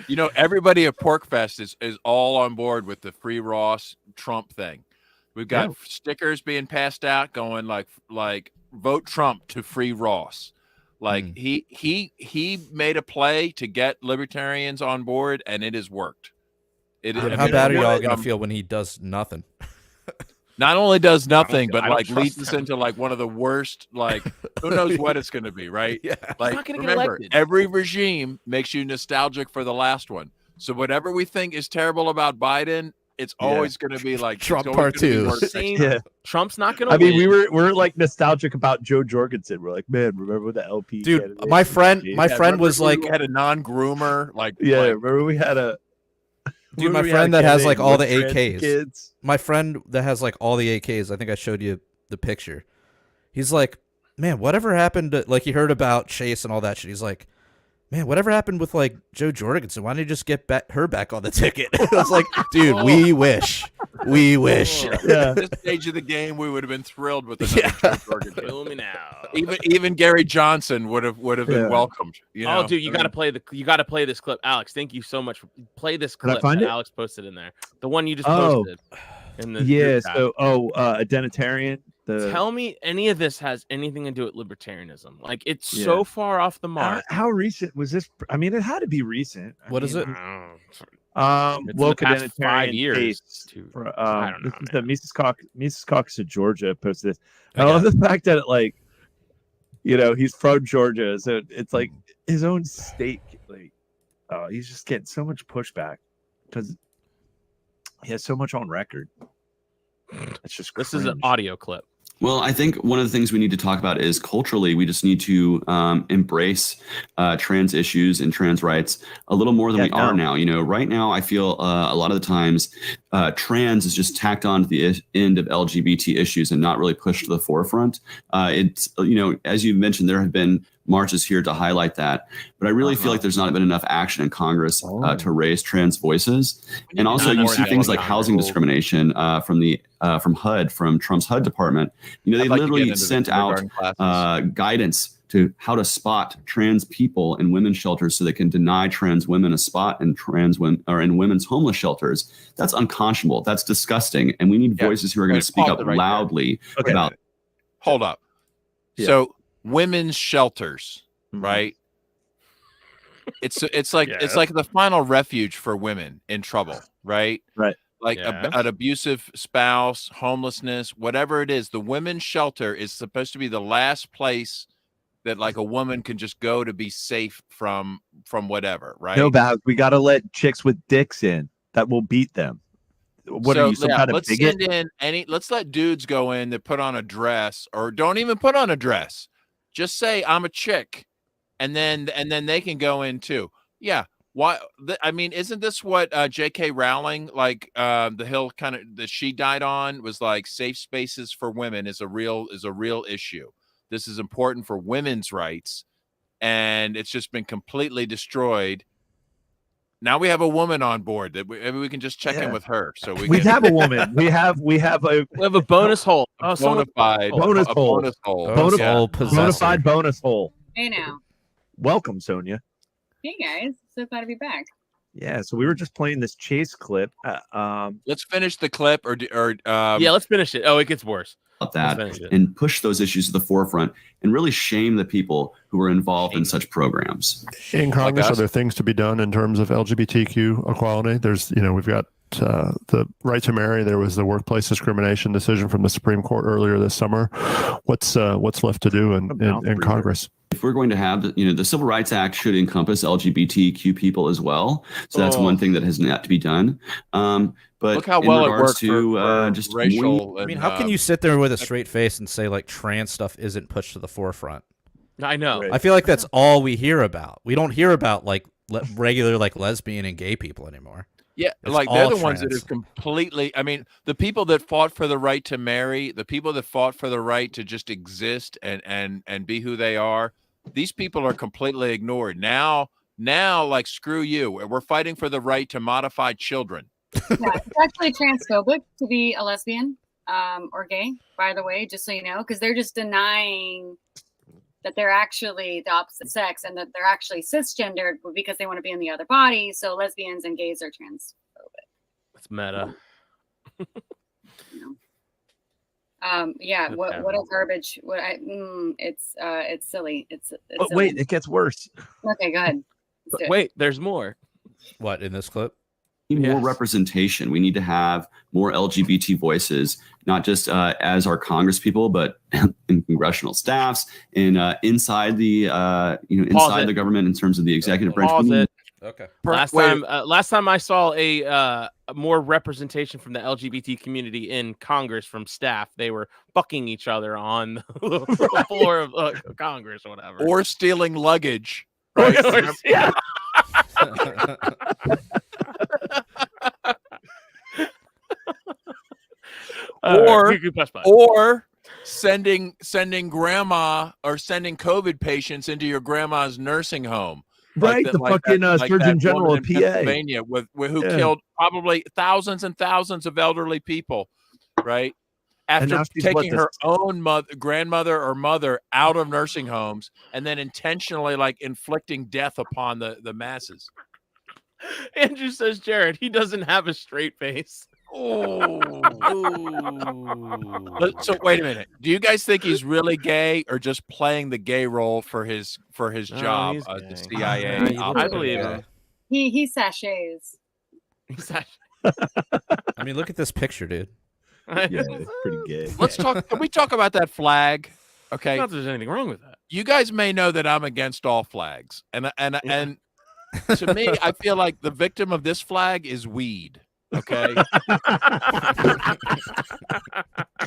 You know, everybody at Porkfest is all on board with the Free Ross Trump thing. We've got stickers being passed out going like vote Trump to free Ross. Like he made a play to get libertarians on board, and it has worked. How bad are y'all gonna feel when he does nothing? Not only does nothing, but I don't like trust leads us him. into like one of the worst. Like who knows what it's going to be, right? Yeah. Like not gonna get remember, elected. every regime makes you nostalgic for the last one. So whatever we think is terrible about Biden, it's always going to be like Trump it's always part gonna be two. worse next Same. time. Yeah. Trump's not gonna. I mean, win. we're like nostalgic about Joe Jorgensen. We're like, man, remember the LP? Dude, candidate my from friend, LP? my Yeah, friend was remember like, we had a non-groomer, like Yeah, like, remember we had a dude, my remember we had friend a that has candidate like all the with trans AKs. Kids. My friend that has like all the AKs. I think I showed you the picture. He's like, man, whatever happened to, like, he heard about Chase and all that shit. He's like, man, whatever happened with like Joe Jorgensen? Why didn't you just get her back on the ticket? I was like, dude, we wish. Yeah. at this stage of the game, we would have been thrilled with another Joe Jorgensen. Kill me now. Even Gary Johnson would have been Yeah. welcomed. You know? Oh, dude, you got to play this clip, Alex. Thank you so much. Play this Can I clip find that it? Alex posted in there. The one you just Oh. posted. In the Yeah. group chat. So, identitarian. Tell me any of this has anything to do with libertarianism. Like, it's Yeah. so far off the mark. How recent was this? I mean, it had to be recent. What is it? It's in the Woke past 5 identitarian years. case to- for, I don't this know, is the man. Mises Caucus of Georgia posted this. I Okay. love the fact that he's from Georgia, so it's like his own state. Like, he's just getting so much pushback because he has so much on record. It's just This is an cringe. audio clip. Well, I think one of the things we need to talk about is culturally, we just need to embrace trans issues and trans rights a little more than we are now. You know, right now, I feel a lot of the times trans is just tacked on to the end of LGBT issues and not really pushed to the forefront. It's, as you mentioned, there have been marches here to highlight that, but I really feel like there's not been enough action in Congress to raise trans voices. And also, you see things like housing discrimination from HUD, from Trump's HUD department. They I'd like to get literally into the sent out kindergarten classes. guidance to how to spot trans people in women's shelters so they can deny trans women a spot in trans women or in women's homeless shelters. That's unconscionable. That's disgusting. And we need voices who are going to speak up loudly about. Hold up. Yeah. So women's shelters, right? It's like it's like the final refuge for women in trouble, right? Right. Like an abusive spouse, homelessness, whatever it is. The women's shelter is supposed to be the last place that like a woman can just go to be safe from whatever, right? No, Baz, we got to let chicks with dicks in. That will beat them. What are you, some kind of let's bigot? send in let's let dudes go in that put on a dress, or don't even put on a dress. Just say I'm a chick, and then they can go in too. Yeah. Why? I mean, isn't this what J.K. Rowling, like the Hill kind of that she died on, was like safe spaces for women is a real issue. This is important for women's rights, and it's just been completely destroyed. Now we have a woman on board that maybe we can just check in with her. So we have a woman. We have a bonus hole. Oh, bonus hole. Bonus hole. Bona fide bonus hole. Hey now. Welcome, Sonia. Hey guys. So glad to be back. Yeah, so we were just playing this chase clip. Let's finish the clip, or yeah, let's finish it. Oh, it gets worse. That and push those issues to the forefront and really shame the people who are involved in such programs. In Congress, are there things to be done in terms of LGBTQ equality? There's, we've got the right to marry. There was the workplace discrimination decision from the Supreme Court earlier this summer. What's left to do in Congress? If we're going to have, the Civil Rights Act should encompass LGBTQ people as well. So that's one thing that has yet to be done. But look how well it worked to just racial. I mean, how can you sit there with a straight face and say like trans stuff isn't pushed to the forefront? I know. I feel like that's all we hear about. We don't hear about like regular like lesbian and gay people anymore. Yeah, It's like all they're the ones that trans. are completely. I mean, the people that fought for the right to marry, the people that fought for the right to just exist and be who they are, these people are completely ignored. Now, like screw you. We're fighting for the right to modify children. Yeah, it's actually transphobic to be a lesbian or gay, by the way, just so you know, because they're just denying that they're actually the opposite sex and that they're actually cisgendered because they want to be in the other body. So lesbians and gays are transphobic. It's meta. Yeah. What a garbage. It's silly. It's but silly. wait, it gets worse. Okay, go ahead. Let's do it. Wait, there's more. What in this clip? We need more representation. We need to have more LGBT voices, not just as our Congress people, but in congressional staffs, in inside the inside the government in terms of the executive branch. Pause it. Okay. Last time I saw a more representation from the LGBT community in Congress from staff, they were fucking each other on the floor of Congress or whatever, Or stealing luggage. Right? Yeah. Or sending grandma or sending COVID patients into your grandma's nursing home. Right, the fucking Surgeon General of PA. Pennsylvania who killed probably thousands and thousands of elderly people, right? After taking her own grandmother or mother out of nursing homes and then intentionally like inflicting death upon the masses. Andrew says, Jared, he doesn't have a straight face. Oh. So wait a minute. Do you guys think he's really gay or just playing the gay role for his job as the CIA? I believe him. He sachets. I mean, look at this picture, dude. Yeah, it's pretty gay. Let's talk. Can we talk about that flag? Okay. Not that there's anything wrong with that. You guys may know that I'm against all flags, and to me, I feel like the victim of this flag is weed. Okay.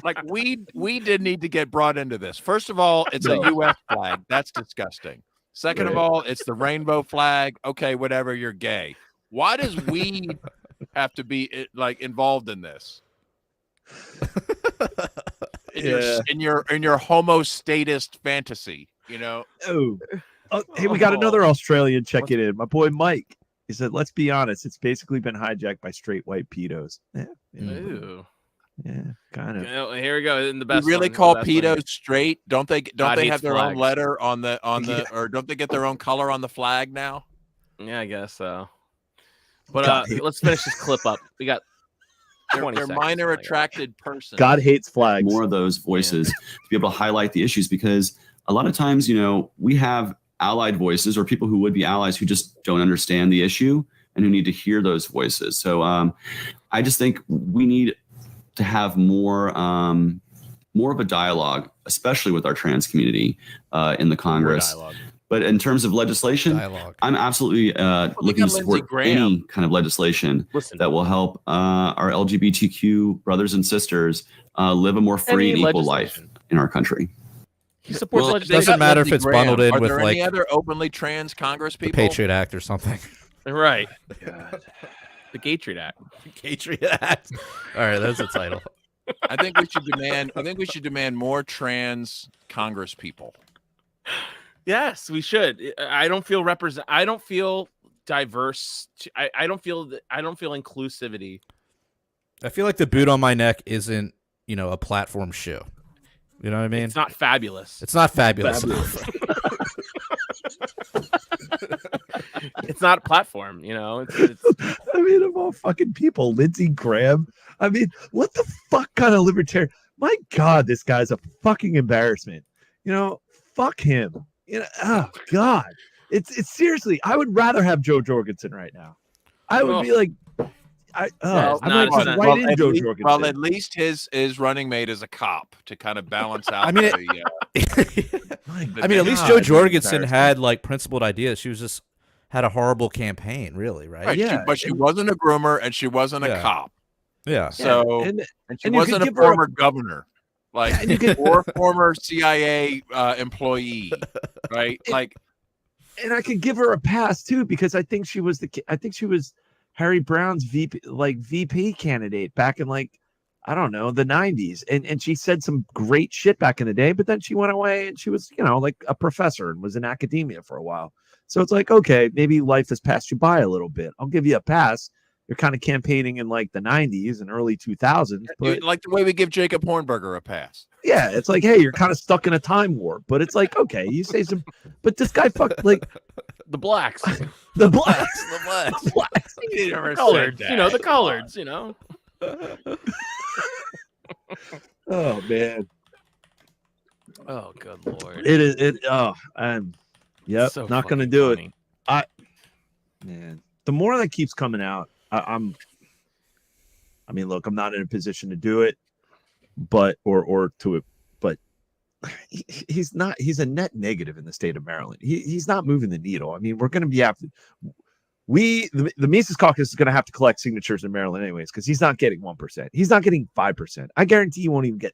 Like weed didn't need to get brought into this. First of all, it's a U.S. flag. That's disgusting. Second of all, it's the rainbow flag. Okay, whatever. You're gay. Why does weed have to be like involved in this? In your homo statist fantasy, Oh, hey, we got another Australian checking in. My boy Mike. He said, "Let's be honest. It's basically been hijacked by straight white pedos." Yeah, Ooh. Yeah, kind of. Here we go. In the best. You really call pedos straight? Don't they have their flags. own letter on the or don't they get their own color on the flag now? Yeah, I guess so. But let's finish this clip up. We got 20 they're seconds, minor something like attracted persons. God hates flags. More of those voices to be able to highlight the issues, because a lot of times, we have allied voices or people who would be allies who just don't understand the issue and who need to hear those voices. So I just think we need to have more of a dialogue, especially with our trans community in the Congress. But in terms of legislation, I'm absolutely looking to support any kind of legislation that will help our LGBTQ brothers and sisters live a more free and equal life in our country. He supports Well, it doesn't matter if it's bundled in with any like other openly trans Congress people? the Patriot Act or something. Right. The Patriot Act. Patriot Act. All right, that's the title. I think we should demand more trans Congress people. Yes, we should. I don't feel I don't feel diverse. I don't feel inclusivity. I feel like the boot on my neck isn't, a platform shoe. You know what I mean? It's not fabulous. It's not fabulous enough. it's not a platform, you know. It's I mean, of all fucking people, Lindsey Graham. I mean, what the fuck kind of libertarian? My God, this guy's a fucking embarrassment. You know, fuck him. You know, oh God, it's seriously. I would rather have Joe Jorgensen right now. I would be like, I might just write in Joe Jorgensen. Well, at least his running mate is a cop to kind of balance out. I mean, at least Joe Jorgensen had like principled ideas. She was just had a horrible campaign, really, right? Yeah, but she wasn't a groomer and she wasn't a cop. Yeah. So and she wasn't a former governor, like or former CIA employee, right? And I could give her a pass too because I think she was Harry Brown's VP candidate back in like, I don't know, the 90s. And she said some great shit back in the day, but then she went away and she was, you know, like a professor and was in academia for a while. So it's like, okay, maybe life has passed you by a little bit. I'll give you a pass. You're kind of campaigning in like the 90s and early 2000s. But like the way we give Jacob Hornberger a pass. Yeah, it's like, hey, you're kind of stuck in a time warp. But it's like, okay, you say some, but this guy fucked like the blacks. The blacks. The blacks. The blacks. You never coloreds, you know, the coloreds, you know. Oh man. Oh good lord. Yep, So not gonna fucking do funny. it. Man, the more that keeps coming out, I mean, look, I'm not in a position to do it, but he's not. He's a net negative in the state of Maryland. He's not moving the needle. I mean, we're going to be after. The Mises Caucus is going to have to collect signatures in Maryland anyways because he's not getting 1%. He's not getting 5%. I guarantee he won't even get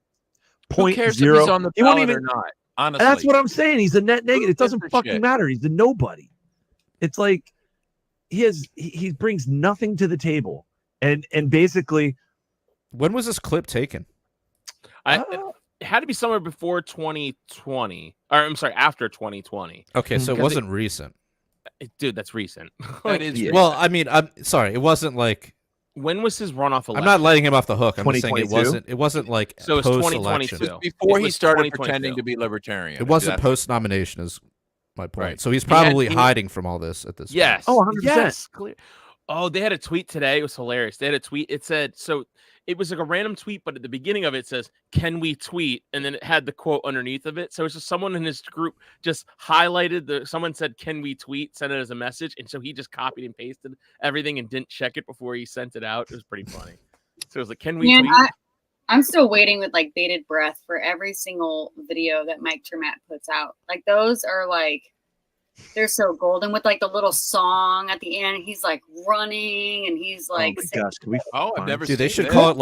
0.0. Who cares if he's on the ballot or not? Honestly, that's what I'm saying. He's a net negative. It doesn't fucking matter. He's a nobody. It's like he brings nothing to the table, and basically, when was this clip taken? It had to be somewhere before 2020, or I'm sorry, after 2020. Okay, so it wasn't recent. Dude, that's recent. That is well, I mean, I'm sorry, it wasn't like. When was his runoff election? I'm not letting him off the hook. I'm just saying it wasn't like so it's 2022. It was before he started pretending to be libertarian. It wasn't post nomination, is my point. Right. So he's probably hiding from all this at this point. Yes. Oh, 100%. Yes. Clear. Oh, they had a tweet today. It was hilarious. They had a tweet. It said, so it was like a random tweet, but at the beginning of it says, "Can we tweet?" And then it had the quote underneath of it. So it's just someone in his group just highlighted someone said, "Can we tweet?" Sent it as a message. And so he just copied and pasted everything and didn't check it before he sent it out. It was pretty funny. So it was like, "Can we tweet?" I'm still waiting with like bated breath for every single video that Mike Trematte puts out. Like those are like, they're so golden with like the little song at the end. He's like running and he's like, oh my gosh, can we? Oh, I've never. Dude, seen they should call it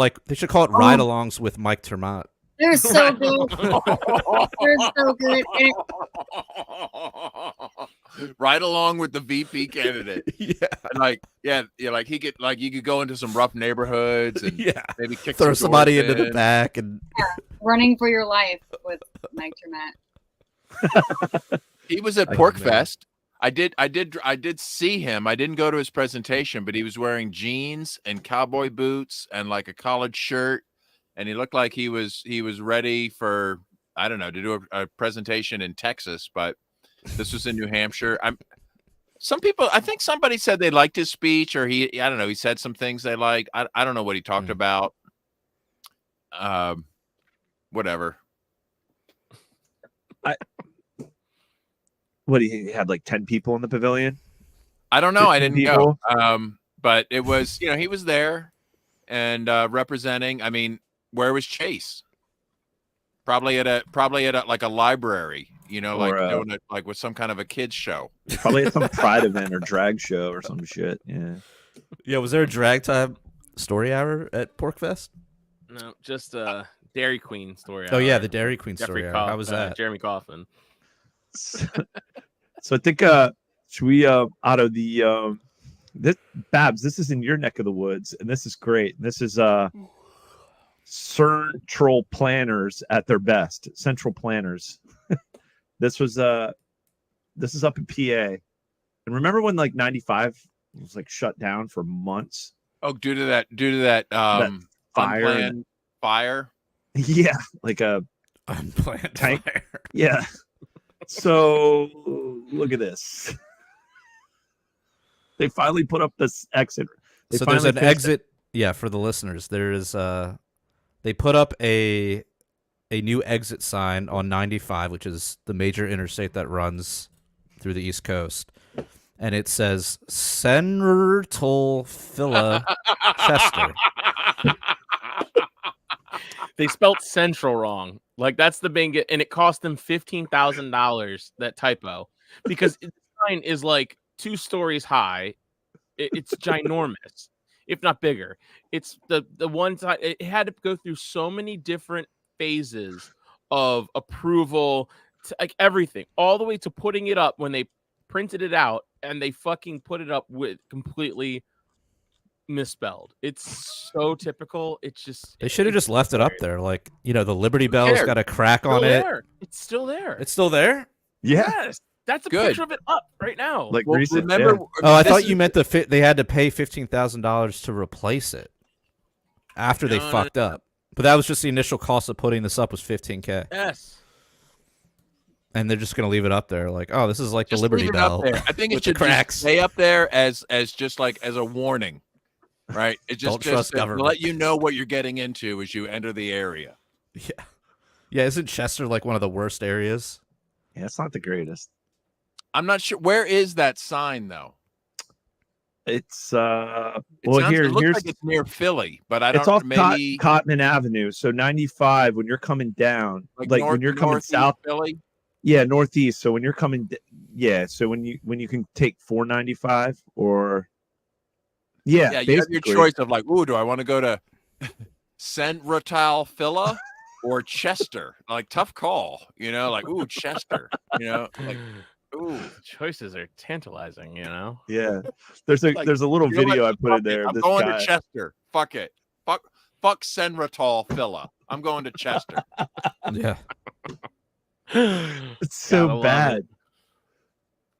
ride-alongs with Mike Trematte. They're so good. They're so good. Right along with the VP candidate. Yeah. And like he could you could go into some rough neighborhoods and maybe throw somebody into the back and running for your life with Mike Trematte. He was at Pork Fest. I did see him. I didn't go to his presentation, but he was wearing jeans and cowboy boots and like a collared shirt, and he looked like he was ready for, I don't know, to do a presentation in Texas, but this was in New Hampshire. I think somebody said they liked his speech, or I don't know, he said some things they liked. I don't know what he talked about. Whatever. What he had like 10 people in the pavilion? I don't know. I didn't people? go. But it was, he was there and representing. I mean, where was Chase? Probably at a like a library, doing it like with some kind of a kids show. Probably at some pride event or drag show or some shit. Yeah. Yeah, was there a drag time story hour at Pork Fest? No, just Dairy Queen story hour. Oh yeah, the Dairy Queen story hour. How was that? Jeremy Coffin. So I think should we out of the this Babs, this is in your neck of the woods, and this is great. This is Central Planners at their best. Central Planners. This is up in PA. And remember when like 95 was like shut down for months? Oh, due to that fire. Yeah, like a unplanned tank. fire. Yeah. So look at this. They finally put up this exit. So there's an exit. Yeah, for the listeners, there is they put up a new exit sign on 95, which is the major interstate that runs through the East Coast, and it says Central Phila Chester. They spelt central wrong. Like that's the big, and it cost them $15,000. That typo, because the sign is like 2 stories high. It's ginormous, if not bigger. It's the one side. It had to go through so many different phases of approval, to, like everything, all the way to putting it up when they printed it out, and they fucking put it up with completely misspelled. It's so typical. It's just They should have just left it up there. Like, you know, the Liberty Bell's cares? got a crack on it. It's still there. It's still there? Yeah. Yes, that's a Good. picture of it up right now. Like Well, recent. remember, Oh, I this thought is- you meant they had to pay $15,000 to replace it after they No, no, fucked up. But that was just the initial cost of putting this up was $15K. Yes. And they're just going to leave it up there like, oh, this is like just the Liberty leave it up Bell. there. I think it with the should cracks. just stay up there as just like as a warning, right? It just, Don't trust to government. let you know what you're getting into as you enter the area. Yeah. Yeah, isn't Chester like one of the worst areas? Yeah, it's not the greatest. I'm not sure where is that sign though. It's It well sounds- here it looks here's like it's near Philly, but I it's don't off maybe Cotman Avenue. So 95 when you're coming down, like when you're coming northeast south, Philly. yeah, northeast. So when you're coming, yeah. So when you can take 495 or Yeah, you have your basically. choice of like, ooh, do I want to go to Central Phila or Chester? Like tough call, you know, like ooh, Chester, you know, like ooh. Choices are tantalizing, you know. Yeah, there's a Like, there's a little you know video what? I put Fuck in it. there. I'm This going guy, to Chester. Fuck it. Fuck Central Phila. I'm going to Chester. Yeah. it's so Gotta love bad. it.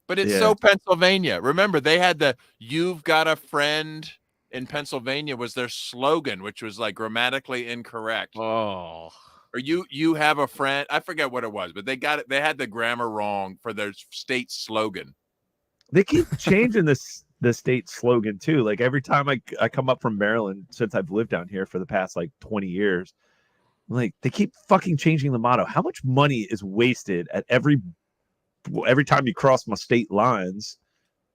But it's Yeah. so Pennsylvania. Remember, they had the "You've got a friend in Pennsylvania" was their slogan, which was like grammatically incorrect. Oh, Or you have a friend. I forget what it was, but they got it. They had the grammar wrong for their state slogan. They keep changing the state slogan too. Like every time I come up from Maryland since I've lived down here for the past like 20 years, like they keep fucking changing the motto. How much money is wasted at every time you cross my state lines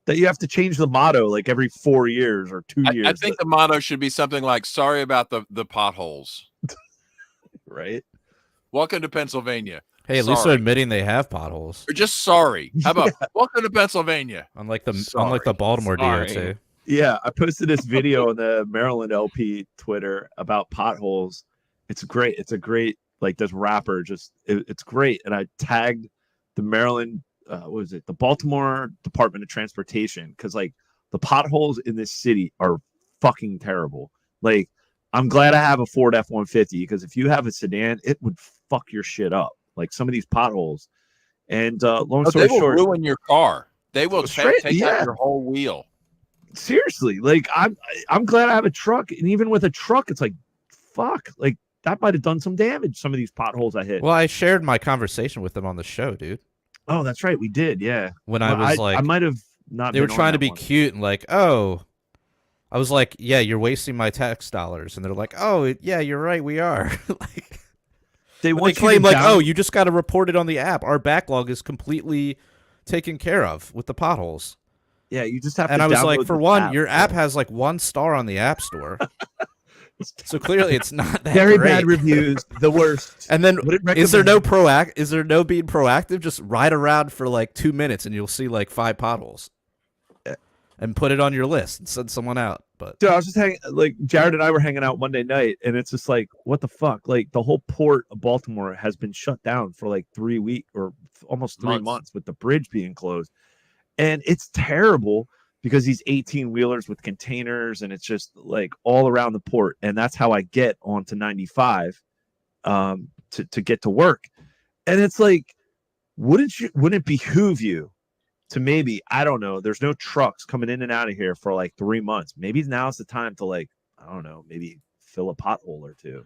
that you have to change the motto like every 4 years or 2 years? I think the motto should be something like "Sorry about the potholes." Right? Welcome to Pennsylvania. Hey, at least they're Sorry. admitting they have potholes. Or just sorry. How about welcome to Pennsylvania? Unlike the Sorry. Baltimore Sorry. DOT. Yeah, I posted this video on the Maryland LP Twitter about potholes. It's great. It's a great like this rapper it's great. And I tagged the Maryland what was it? The Baltimore Department of Transportation because like the potholes in this city are fucking terrible. Like I'm glad I have a Ford F-150 because if you have a sedan, it would fuck your shit up. Like some of these potholes. And long Oh, story they will short, ruin your car. They will Straight- take yeah. out your whole wheel. seriously, like I'm glad I have a truck, and even with a truck, it's like fuck, like that might have done some damage. Some of these potholes I hit. Well, I shared my conversation with them on the show, dude. Oh, that's right, we did, yeah. When Well, I was like, I might have not. they were been on trying to that be one. cute and like, oh, I was like, yeah, you're wasting my tax dollars, and they're like, oh, yeah, you're right, we are. Like, They but want they you claim to like, down- oh, you just got to report it on the app. Our backlog is completely taken care of with the potholes. yeah, you just have And to. I was download like, for the one, your app yeah. has like 1 star on the App Store, so clearly it's not that very great. bad reviews, the worst. And then Would it is there no recommend- Is there no being proactive? Just ride around for like 2 minutes and you'll see like 5 potholes, and put it on your list and send someone out. But Dude, I was just hanging, like Jared and I were hanging out Monday night, and it's just like, what the fuck? Like the whole port of Baltimore has been shut down for like 3 weeks or almost 3 months with the bridge being closed, and it's terrible because these 18-wheelers with containers, and it's just like all around the port, and that's how I get onto 95 to get to work, and it's like, wouldn't it behoove you to maybe, I don't know, there's no trucks coming in and out of here for like 3 months. Maybe now's the time to like, I don't know, maybe fill a pothole or two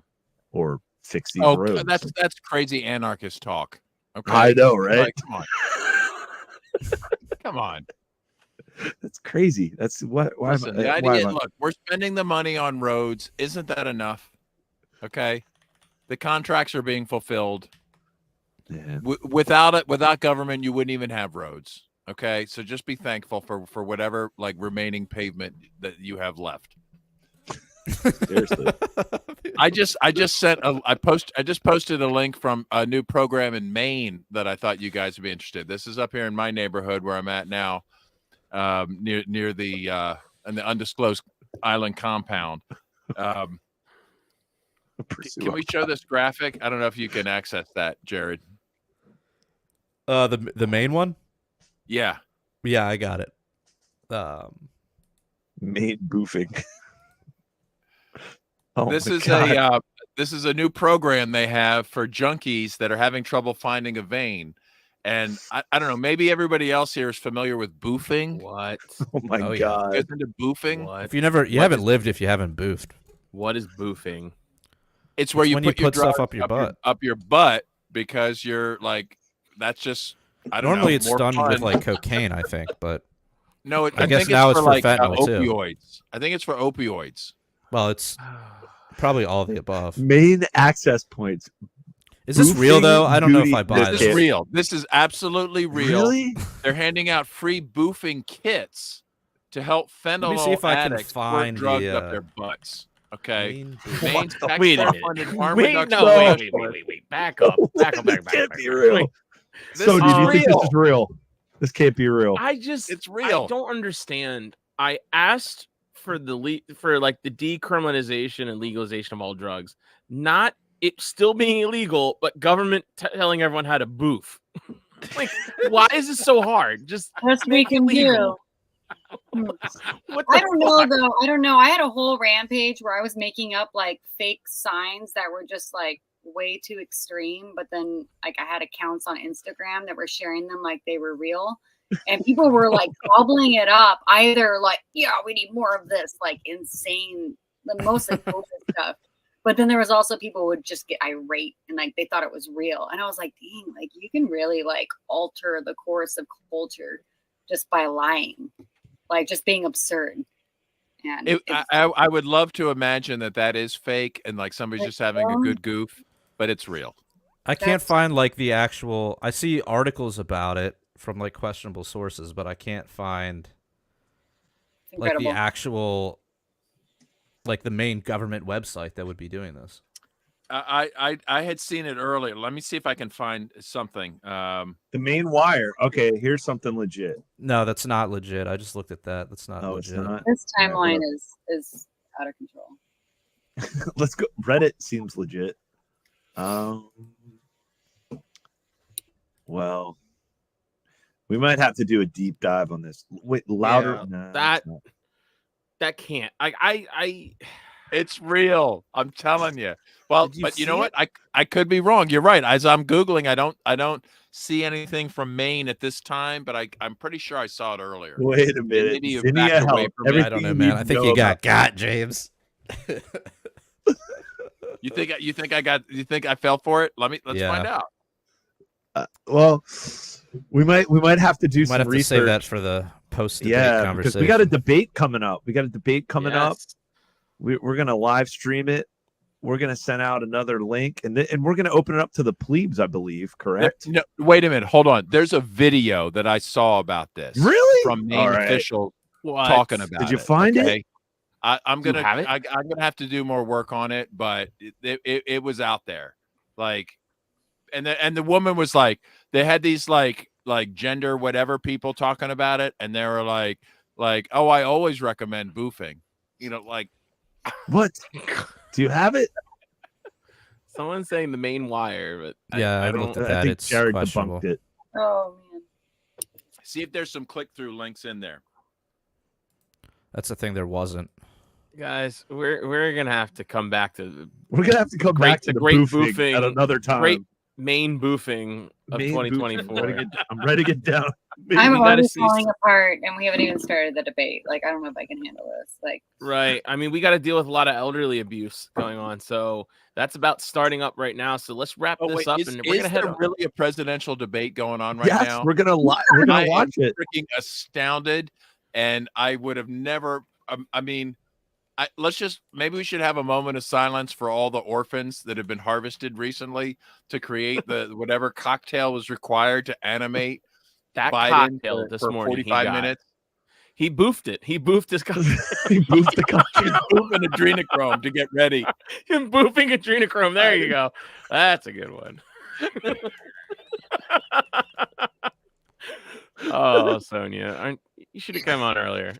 or fix these roads. that's crazy anarchist talk. Okay. I know, right? Like, come on. Come on. That's crazy. That's what. Why Listen, am the I, idea, look, we're spending the money on roads. Isn't that enough? Okay. The contracts are being fulfilled. Yeah. Without government, you wouldn't even have roads. Okay. So just be thankful for whatever like remaining pavement that you have left. Seriously. I just posted a link from a new program in Maine that I thought you guys would be interested. This is up here in my neighborhood where I'm at now, near the in the undisclosed island compound. Can we show this graphic? I don't know if you can access that, Jared. The main one? Yeah. Yeah, I got it. Main boofing. This is a new program they have for junkies that are having trouble finding a vein. And I don't know, maybe everybody else here is familiar with boofing. What? Oh my Oh, yeah. god. You guys into boofing? What? If you haven't lived if you haven't boofed. What is boofing? It's where It's you when put, you your put stuff drugs up your butt. up your butt because you're like, that's just, I don't Normally know, it's more done fun. with like cocaine, I think, but No, I guess think now it's for for like fentanyl, too. opioids. I think it's for opioids. well, it's probably all of the above. Main access points. Is this real though? I don't know if I buy This this. is real. This is absolutely real. Really? They're handing out free boofing kits to help Let me fentanyl see if I can addicts find squirt drugs the, up their butts. Okay. main boofing. Maine's Wait a taxpayer-funded minute. harm Wait, reduction no, program. wait. Back up. Back up. This can't be real. This So, is do you think this real. is real? This can't be real. It's real. I don't understand. I asked for the decriminalization and legalization of all drugs, not it still being illegal, but government telling everyone how to boof. Like, why is this so hard? Just Best we make it can legal. do. What I the don't know fuck? though. I don't know. I had a whole rampage where I was making up like fake signs that were just like way too extreme, but then like I had accounts on Instagram that were sharing them like they were real. And people were like gobbling it up, either like, yeah, we need more of this, like insane, the most like bullshit stuff. But then there was also people who would just get irate and like they thought it was real. And I was like, dang, like you can really like alter the course of culture just by lying, like just being absurd. And I would love to imagine that is fake and like somebody's just having a good goof, but it's real. I can't find like the actual. I see articles about it from like questionable sources, but I can't find like the actual, like the main government website that would be doing this. I had seen it earlier. Let me see if I can find something. The main wire. Okay, here's something legit. No, that's not legit. I just looked at that. That's not No, legit. it's not. this timeline is out of control. Let's go. Reddit seems legit. Well, we might have to do a deep dive on this. Wait, louder. Yeah, Nah, that it's not. that can't. I It's real. I'm telling you. Well, Did you but you know see what? I could be wrong. You're right. As I'm Googling, I don't see anything from Maine at this time, but I'm pretty sure I saw it earlier. Wait a minute. Maybe you Zinnia backed away Health. from it. I don't know, man. I think you got James. You think I fell for it? Let's Yeah. find out. Well, we might have to do Might some have to research. save that for the post-debate Because conversation. we got a debate coming up. Up. yes. We're gonna live stream it. We're gonna send out another link, and we're gonna open it up to the plebes, I believe. Correct? No, wait a minute. Hold on. There's a video that I saw about this. Really? From Maine All right. officials What? talking about it. Did you find it? I'm Do you gonna have it? I'm gonna have to do more work on it, but it was out there. Like, and the woman was like, they had these like gender whatever people talking about it, and they were like, oh, I always recommend boofing. You know, like What? Do you have it? Someone's saying the main wire, but Yeah, I don't. looked at I that. think It's Jared questionable. debunked it. Oh man. see if there's some click-through links in there. That's the thing. There wasn't. Guys, we're gonna have to come back to We're gonna have to come back to the great boofing at boofing- another time. great main boofing of Main boofing. 2024. I'm ready to get down. I'm we gotta already see- falling apart, and we haven't even started the debate. Like, I don't know if I can handle this. Like, Right. I mean, we got to deal with a lot of elderly abuse going on, so that's about starting up right now. So let's wrap Oh this wait, up, is and we're gonna head. there really a presidential debate going on right Yes, now? we're gonna I am watch it. freaking astounded and I would have never. Maybe we should have a moment of silence for all the orphans that have been harvested recently to create the whatever cocktail was required to animate that Biden cocktail this for morning. 45 minutes. He boofed it. He boofed his cocktail. He boofed the cocktail. He's boofing adrenochrome to get ready. Him boofing adrenochrome. There you go. That's a good one. Oh, Sonia, you should have come on earlier.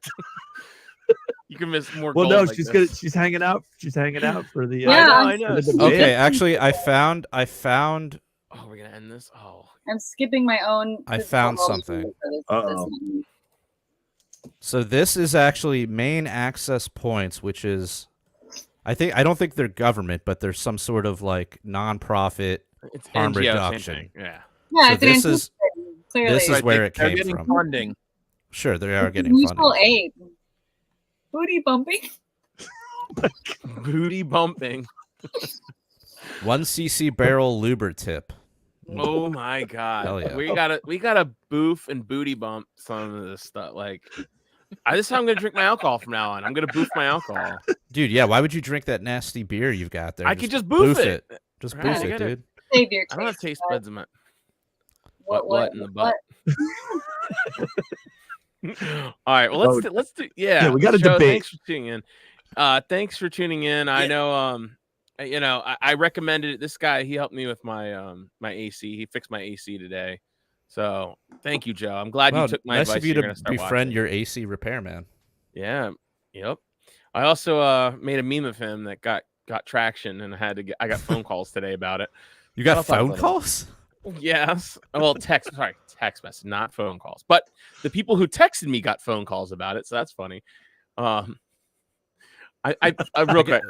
You can miss more. Well, gold no, like she's this. good. She's hanging out. She's hanging out for the. Yeah, I know. for the debate. Okay, actually, I found. Oh, we're gonna end this. Oh, I'm skipping my own. I physical found health something. for this Uh-oh. one. So this is actually main access points, which is, I don't think they're government, but they're some sort of like nonprofit it's harm NGO, same reduction. thing. Yeah. Yeah, So it's an this is institution, clearly. this is where it They're came getting from. funding. Sure, they are It's getting mutual funding. aid. Booty bumping. Booty bumping. 1 cc barrel luber tip. Oh my god. Hell yeah. We gotta boof and booty bump some of this stuff. Like this is how I'm gonna drink my alcohol from now on. I'm gonna boof my alcohol. Dude, yeah, why would you drink that nasty beer you've got there? I could just boof it. Just Right, boof I it, get it. dude. Save your I don't have taste taste buds. buds in my What in the butt. All right, well let's do Yeah, we got a Joe, debate. Thanks for tuning in. Thanks for tuning in. I know I recommended this guy. He helped me with my my AC. He fixed my AC today. So thank you, Joe. I'm glad Wow, you took my nice advice. of you You're to gonna start befriend watching. your AC repairman. Yeah. Yep. I also made a meme of him that got traction, and I got phone calls today about it. You got I'll talk phone about it. calls? Yes. Well, text message, not phone calls. But the people who texted me got phone calls about it, so that's funny. I real quick.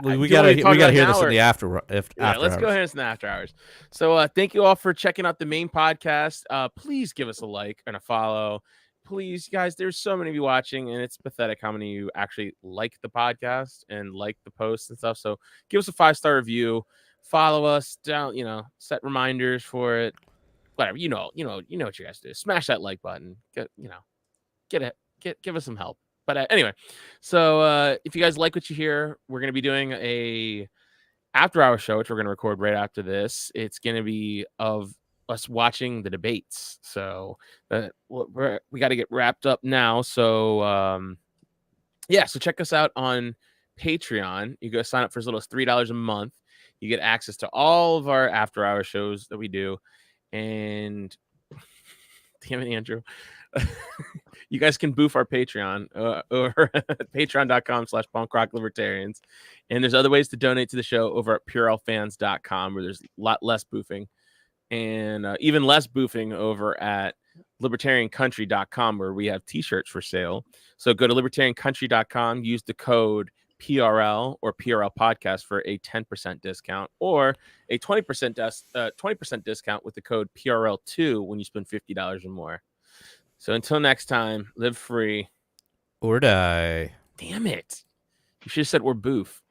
We gotta hear this in the after. Yeah, let's go ahead and the after hours. So thank you all for checking out the main podcast. Please give us a like and a follow. Please, guys, there's so many of you watching, and it's pathetic how many of you actually like the podcast and like the posts and stuff. So give us a 5-star review. Follow us down, set reminders for it. Whatever, you know what you guys do. Smash that like button. Give us some help. But anyway, so if you guys like what you hear, we're going to be doing a after-hour show, which we're going to record right after this. It's going to be of us watching the debates. So we got to get wrapped up now. So so check us out on Patreon. You go sign up for as little as $3 a month. You get access to all of our after-hour shows that we do. And damn it, Andrew. You guys can boof our Patreon over at patreon.com/punkrocklibertarians. And there's other ways to donate to the show over at PRLfans.com, where there's a lot less boofing, and even less boofing over at libertariancountry.com, where we have t-shirts for sale. So go to libertariancountry.com, use the code PRL or PRL Podcast for a 10% discount, or a 20% discount with the code PRL2 when you spend $50 or more. So until next time, live free Or die. Damn it. You should have said we're boof.